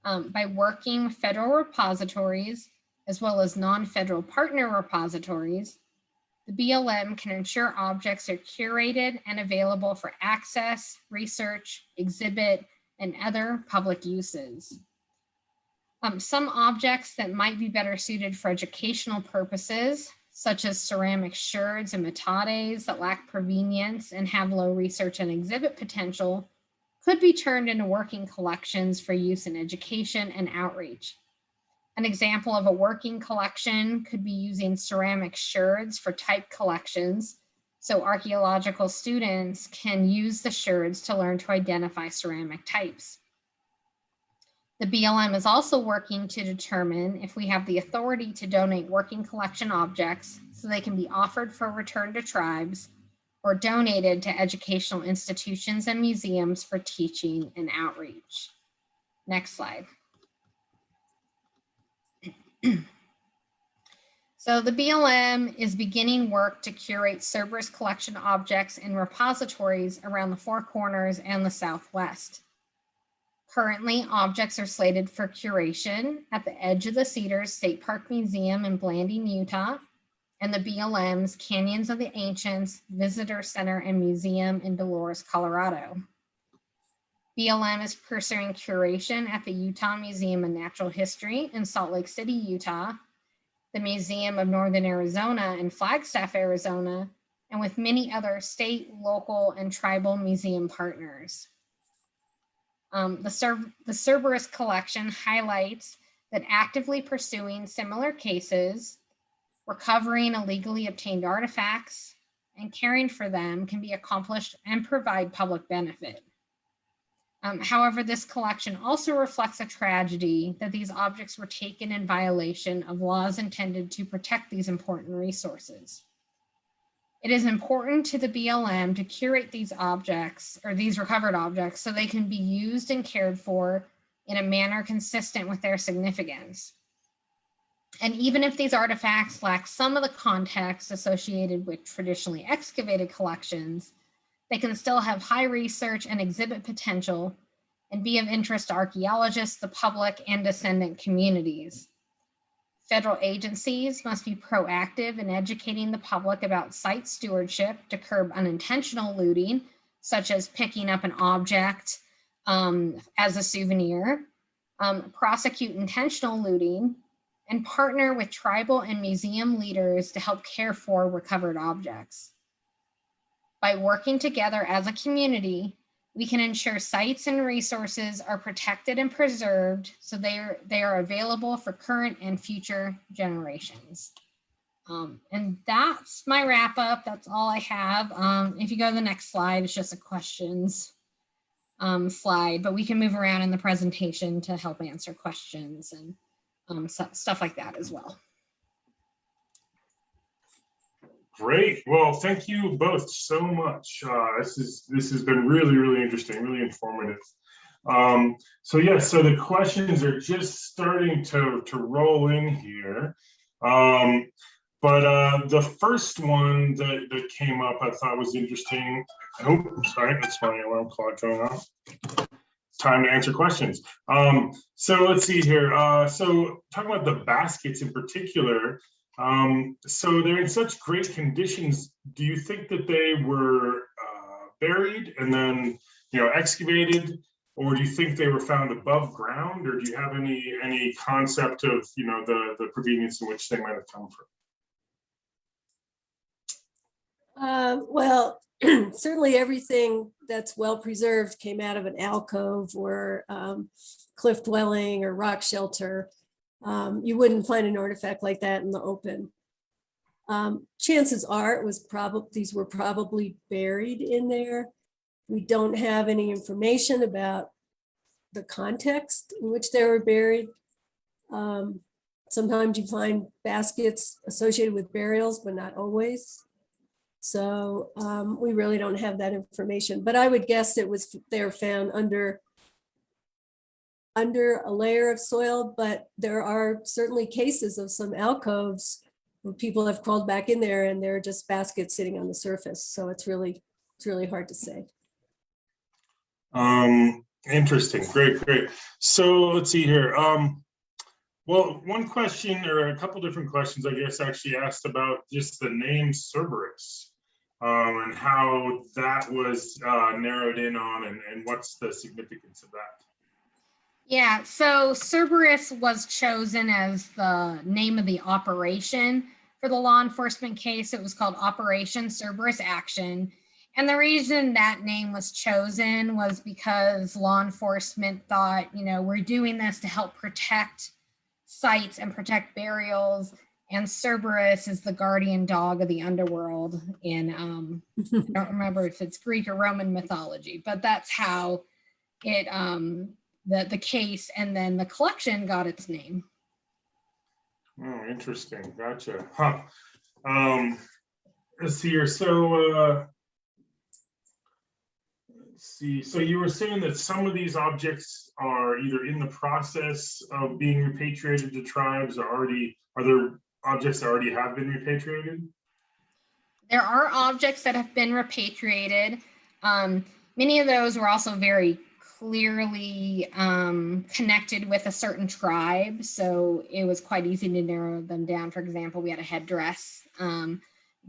By working with federal repositories, as well as non-federal partner repositories, the BLM can ensure objects are curated and available for access, research, exhibit, and other public uses. Some objects that might be better suited for educational purposes, such as ceramic sherds and metades that lack provenance and have low research and exhibit potential, could be turned into working collections for use in education and outreach. An example of a working collection could be using ceramic sherds for type collections, so archaeological students can use the sherds to learn to identify ceramic types. The BLM is also working to determine if we have the authority to donate working collection objects so they can be offered for return to tribes or donated to educational institutions and museums for teaching and outreach. Next slide. So the BLM is beginning work to curate Cerberus collection objects in repositories around the Four Corners and the Southwest. Currently, objects are slated for curation at the edge of the Cedars State Park Museum in Blanding, Utah, and the BLM's Canyons of the Ancients Visitor Center and Museum in Dolores, Colorado. BLM is pursuing curation at the Utah Museum of Natural History in Salt Lake City, Utah, the Museum of Northern Arizona in Flagstaff, Arizona, and with many other state, local, and tribal museum partners. The Cerberus collection highlights that actively pursuing similar cases, recovering illegally obtained artifacts, and caring for them can be accomplished and provide public benefit. However, this collection also reflects a tragedy that these objects were taken in violation of laws intended to protect these important resources. It is important to the BLM to curate these objects or these recovered objects so they can be used and cared for in a manner consistent with their significance. And even if these artifacts lack some of the context associated with traditionally excavated collections, they can still have high research and exhibit potential and be of interest to archaeologists, the public, and descendant communities. Federal agencies must be proactive in educating the public about site stewardship to curb unintentional looting, such as picking up an object as a souvenir, prosecute intentional looting, and partner with tribal and museum leaders to help care for recovered objects. By working together as a community, we can ensure sites and resources are protected and preserved so they are available for current and future generations. And that's my wrap up. That's all I have. If you go to the next slide, it's just a questions slide, but we can move around in the presentation to help answer questions and stuff like that as well. Great. Well, thank you both so much. This has been really, really interesting, really informative. So the questions are just starting to roll in here. But the first one that came up I thought was interesting. Oh, sorry, that's my alarm clock going off. It's time to answer questions. So let's see here. So talking about the baskets in particular, so they're in such great conditions. Do you think that they were buried and then, excavated, or do you think they were found above ground, or do you have any concept of, the provenance in which they might have come from? Well, certainly everything that's well preserved came out of an alcove or cliff dwelling or rock shelter. You wouldn't find an artifact like that in the open. Chances are these were probably buried in there. We don't have any information about the context in which they were buried. Sometimes you find baskets associated with burials, but not always. So we really don't have that information, but I would guess they're found under a layer of soil, but there are certainly cases of some alcoves where people have crawled back in there and there are just baskets sitting on the surface. So it's really hard to say. Interesting. Great. So let's see here. Well, one question or a couple different questions, I guess, actually asked about just the name Cerberus and how that was narrowed in on and what's the significance of that? Yeah, so Cerberus was chosen as the name of the operation for the law enforcement case. It was called Operation Cerberus Action. And the reason that name was chosen was because law enforcement thought, we're doing this to help protect sites and protect burials. And Cerberus is the guardian dog of the underworld in, I don't remember if it's Greek or Roman mythology, but that's how it, the case and then the collection got its name. Oh, interesting. Gotcha. Huh. Let's see here. So, let's see. So you were saying that some of these objects are either in the process of being repatriated to tribes, or are there objects that already have been repatriated? There are objects that have been repatriated. Many of those were also very clearly connected with a certain tribe, so it was quite easy to narrow them down. For example, we had a headdress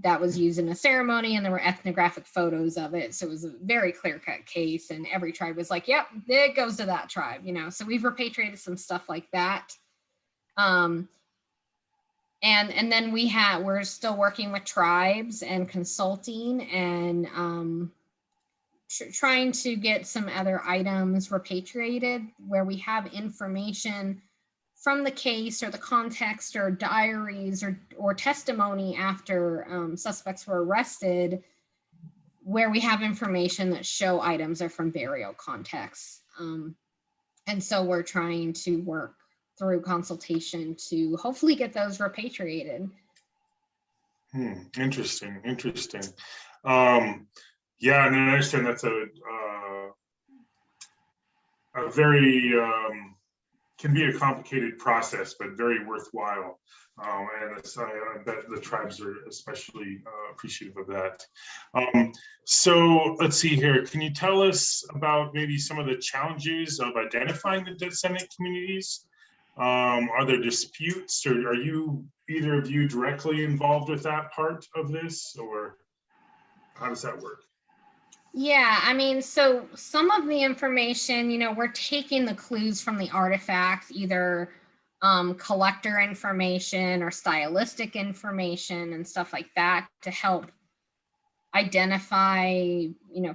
that was used in a ceremony, and there were ethnographic photos of it, so it was a very clear-cut case, and every tribe was like, yep, it goes to that tribe, so we've repatriated some stuff like that. And then we're still working with tribes and consulting and trying to get some other items repatriated where we have information from the case or the context or diaries or testimony after suspects were arrested, where we have information that show items are from burial contexts. And so we're trying to work through consultation to hopefully get those repatriated. Interesting. Yeah, and I understand that's a very can be a complicated process, but very worthwhile. And I bet the tribes are especially appreciative of that. So let's see here. Can you tell us about maybe some of the challenges of identifying the descendant communities? Are there disputes, or are you either of you directly involved with that part of this, or how does that work? Yeah, so some of the information, we're taking the clues from the artifacts, either collector information or stylistic information and stuff like that to help identify,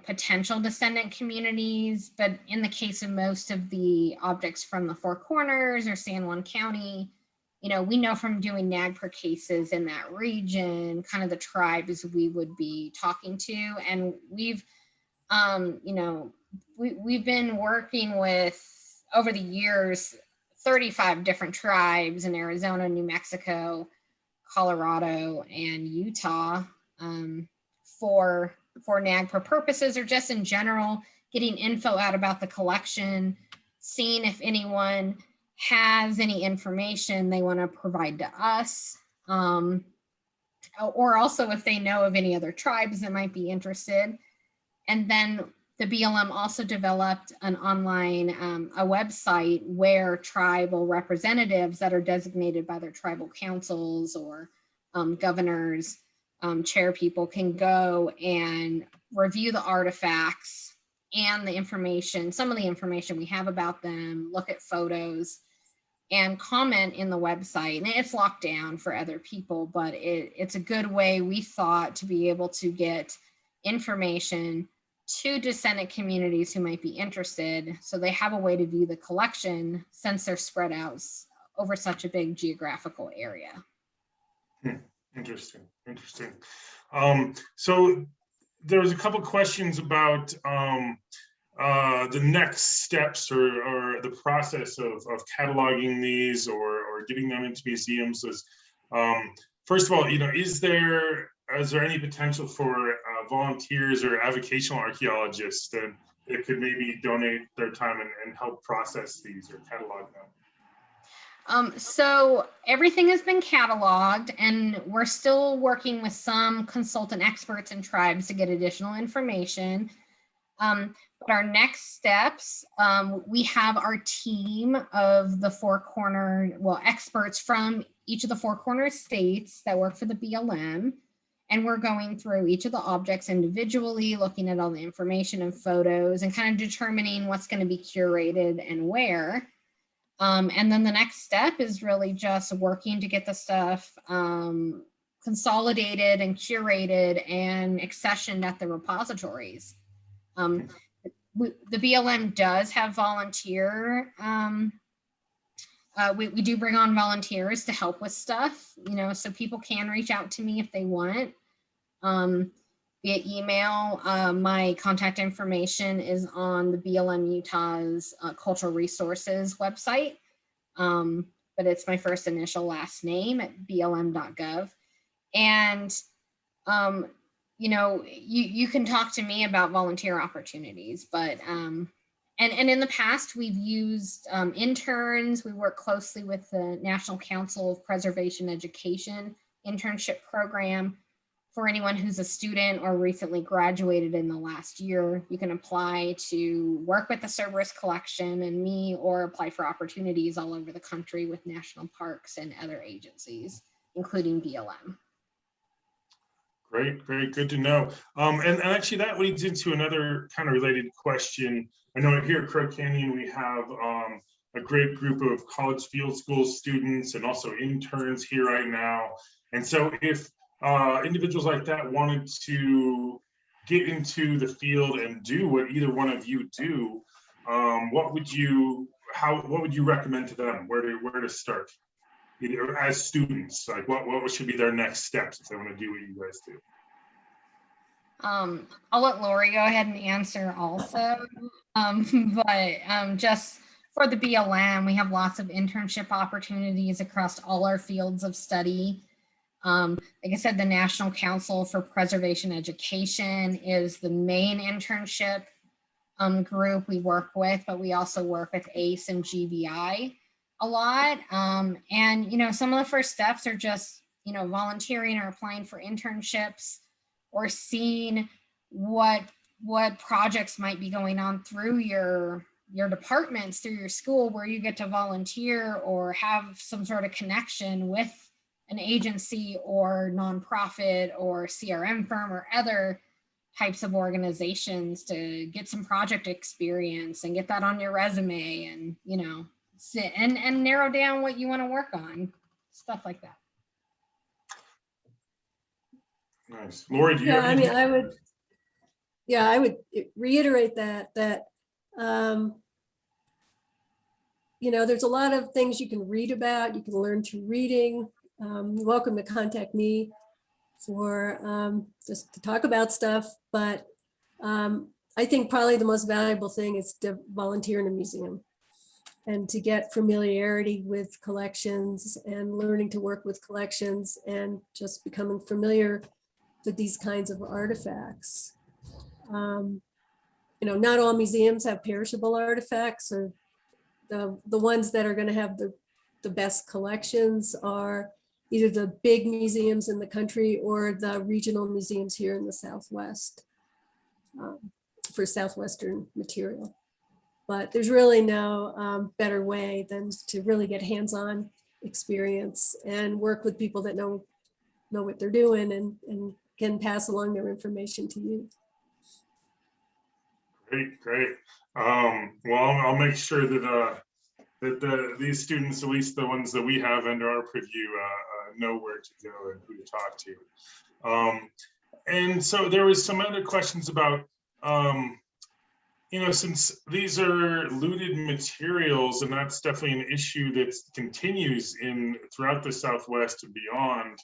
potential descendant communities. But in the case of most of the objects from the Four Corners or San Juan County, we know from doing NAGPR cases in that region, kind of the tribes we would be talking to. And we've been working with, over the years, 35 different tribes in Arizona, New Mexico, Colorado, and Utah for NAGPR purposes, or just in general, getting info out about the collection, seeing if anyone has any information they want to provide to us, or also if they know of any other tribes that might be interested. And then the BLM also developed an online, a website where tribal representatives that are designated by their tribal councils or governors, chair people can go and review the artifacts and the information, some of the information we have about them, look at photos and comment in the website. And it's locked down for other people, but it's a good way, we thought, to be able to get information to descendant communities who might be interested, so they have a way to view the collection since they're spread out over such a big geographical area. Interesting. So there's a couple questions about the next steps or the process of cataloging these or getting them into museums is, first of all, is there any potential for volunteers or avocational archaeologists that could maybe donate their time and help process these or catalog them? So everything has been cataloged, and we're still working with some consultant experts and tribes to get additional information. But our next steps, we have our team of the experts from each of the four corner states that work for the BLM. And we're going through each of the objects individually, looking at all the information and photos and kind of determining what's going to be curated and where. And then the next step is really just working to get the stuff consolidated and curated and accessioned at the repositories. The BLM does have volunteer. We do bring on volunteers to help with stuff, so people can reach out to me if they want. Via email, my contact information is on the BLM Utah's Cultural Resources website, but it's my first initial last name at blm.gov. And you can talk to me about volunteer opportunities, but and in the past we've used interns. We work closely with the National Council of Preservation Education internship program. For anyone who's a student or recently graduated in the last year, you can apply to work with the Cerberus collection and me, or apply for opportunities all over the country with national parks and other agencies, including BLM. Great, good to know. And actually that leads into another kind of related question. I know here at Crow Canyon, we have a great group of college field school students and also interns here right now. And so if individuals like that wanted to get into the field and do what either one of you do, what would you recommend to them? Where to start? Either as students, like what should be their next steps if they want to do what you guys do? I'll let Laurie go ahead and answer also. But just for the BLM, we have lots of internship opportunities across all our fields of study. Like I said, the National Council for Preservation Education is the main internship group we work with, but we also work with ACE and GVI a lot. And, some of the first steps are just, volunteering or applying for internships, or seeing what projects might be going on through your departments, through your school, where you get to volunteer or have some sort of connection with an agency or nonprofit or CRM firm or other types of organizations, to get some project experience and get that on your resume, and sit and narrow down what you want to work on, stuff like that. Nice. Laurie, do you have anything? I would reiterate that there's a lot of things you can read about. You can learn through reading. You're welcome to contact me for just to talk about stuff. But I think probably the most valuable thing is to volunteer in a museum and to get familiarity with collections and learning to work with collections and just becoming familiar with these kinds of artifacts. Not all museums have perishable artifacts, or the ones that are going to have the best collections are either the big museums in the country or the regional museums here in the Southwest for Southwestern material. But there's really no better way than to really get hands-on experience and work with people that know what they're doing and can pass along their information to you. Great. Well, I'll make sure that these students, at least the ones that we have under our purview, know where to go and who to talk to. And so there was some other questions about, since these are looted materials, and that's definitely an issue that continues throughout the Southwest and beyond.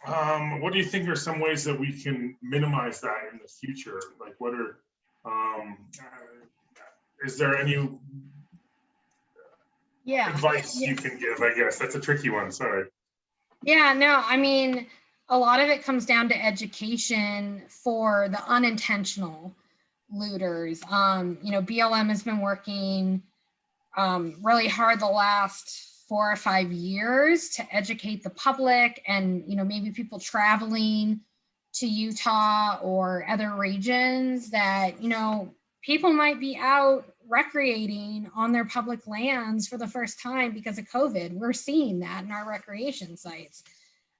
What do you think are some ways that we can minimize that in the future? Like, what are, is there any Yeah. advice you can give? I guess that's a tricky one. Sorry. Yeah, no, I mean, a lot of it comes down to education for the unintentional looters. BLM has been working really hard the last 4 or 5 years to educate the public and, maybe people traveling to Utah or other regions that, people might be out recreating on their public lands for the first time because of COVID. We're seeing that in our recreation sites.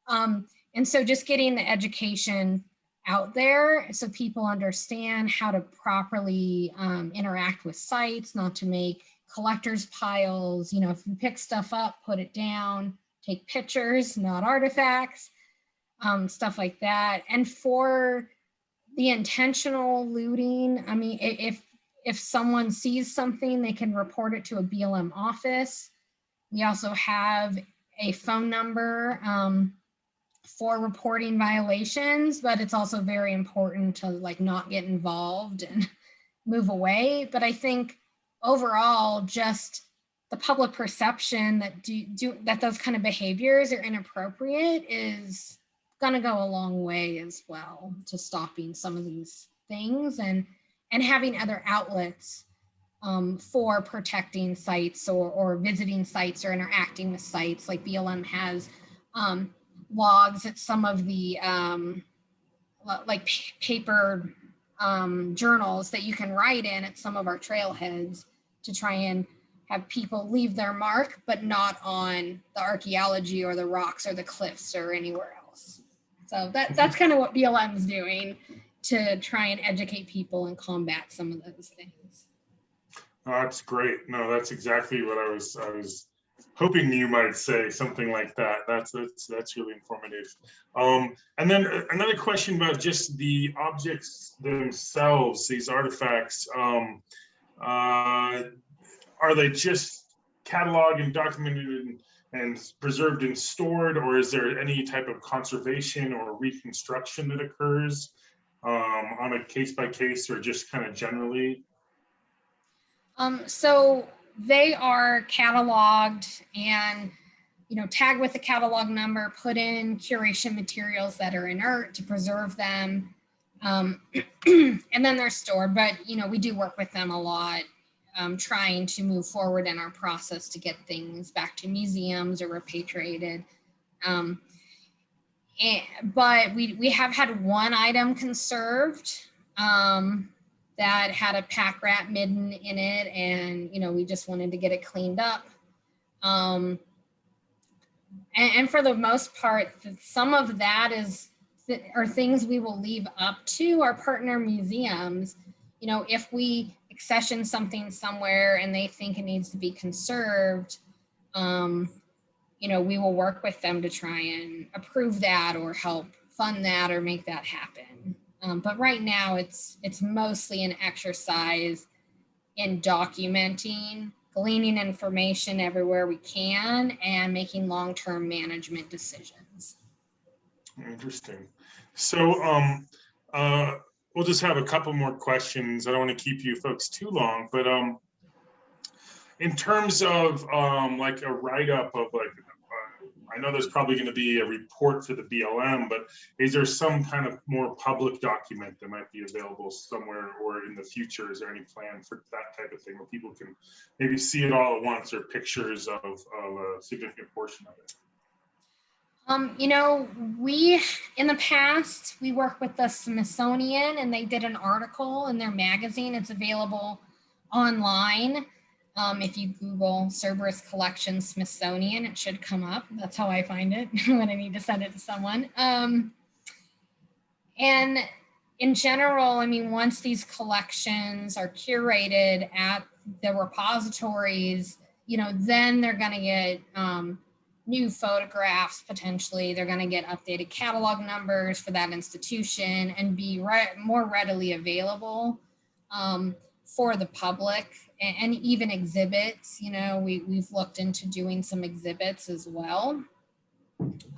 And so just getting the education out there so people understand how to properly interact with sites, not to make collectors piles. If you pick stuff up, put it down, take pictures, not artifacts, stuff like that. And for the intentional looting, I mean, if someone sees something, they can report it to a BLM office. We also have a phone number for reporting violations, but it's also very important to not get involved and move away. But I think overall, just the public perception that that those kind of behaviors are inappropriate is going to go a long way as well to stopping some of these things and having other outlets for protecting sites or visiting sites or interacting with sites. Like BLM has logs at some of the paper journals that you can write in at some of our trailheads to try and have people leave their mark, but not on the archaeology or the rocks or the cliffs or anywhere else. So that's kind of what BLM is doing to try and educate people and combat some of those things. Oh, that's great. No, that's exactly what I was hoping you might say, something like that. That's really informative. And then another question about just the objects themselves, these artifacts. Are they just cataloged and documented and preserved and stored, or is there any type of conservation or reconstruction that occurs on a case by case, or just kind of generally? So they are cataloged and tagged with the catalog number, put in curation materials that are inert to preserve them, and then they're stored. But we do work with them a lot, trying to move forward in our process to get things back to museums or repatriated. But we have had one item conserved that had a pack rat midden in it, and we just wanted to get it cleaned up. And for the most part, some of that are things we will leave up to our partner museums. If we accession something somewhere and they think it needs to be conserved, we will work with them to try and approve that or help fund that or make that happen. But right now it's mostly an exercise in documenting, gleaning information everywhere we can, and making long-term management decisions. Interesting. So we'll just have a couple more questions. I don't want to keep you folks too long, but in terms of like a write-up of I know there's probably going to be a report for the BLM, but is there some kind of more public document that might be available somewhere or in the future? Is there any plan for that type of thing where people can maybe see it all at once, or pictures of a significant portion of it? We, in the past, we worked with the Smithsonian and they did an article in their magazine. It's available online. If you Google Cerberus collection Smithsonian, it should come up. That's how I find it when I need to send it to someone. And in general, I mean, once these collections are curated at the repositories, then they're going to get new photographs, potentially. They're going to get updated catalog numbers for that institution and be more readily available for the public, and even exhibits. We've looked into doing some exhibits as well.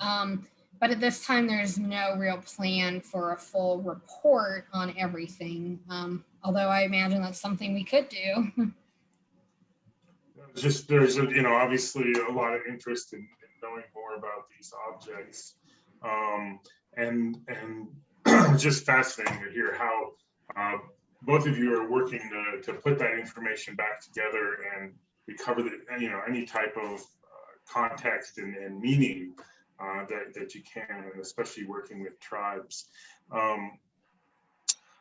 But But at this time, there's no real plan for a full report on everything. Although I imagine that's something we could do. Just there's obviously a lot of interest in knowing more about these objects, and just fascinating to hear how both of you are working to put that information back together and recover any type of context and meaning that you can, and especially working with tribes.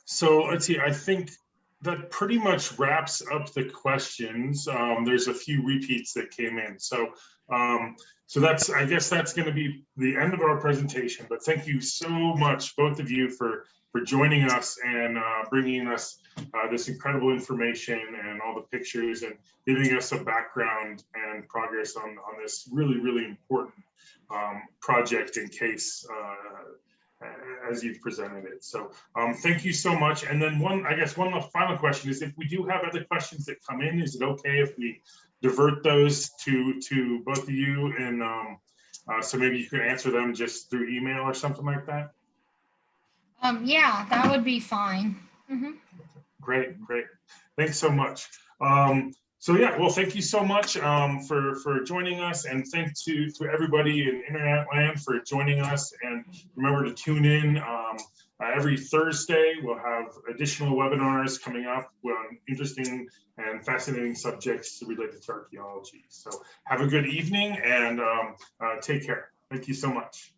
So let's see, I think that pretty much wraps up the questions. There's a few repeats that came in. So I guess that's going to be the end of our presentation, but thank you so much, both of you, for joining us and bringing us this incredible information and all the pictures and giving us a background and progress on this really, really important project and case as you've presented it. So thank you so much. And then one final question is, if we do have other questions that come in, is it okay if we divert those to both of you? And so maybe you can answer them just through email or something like that? Yeah, that would be fine. Mm-hmm. Great. Thanks so much. So yeah, well, thank you so much for joining us, and thanks to everybody in internet land for joining us. And remember to tune in every Thursday. We'll have additional webinars coming up on interesting and fascinating subjects related to archaeology. So have a good evening and take care. Thank you so much.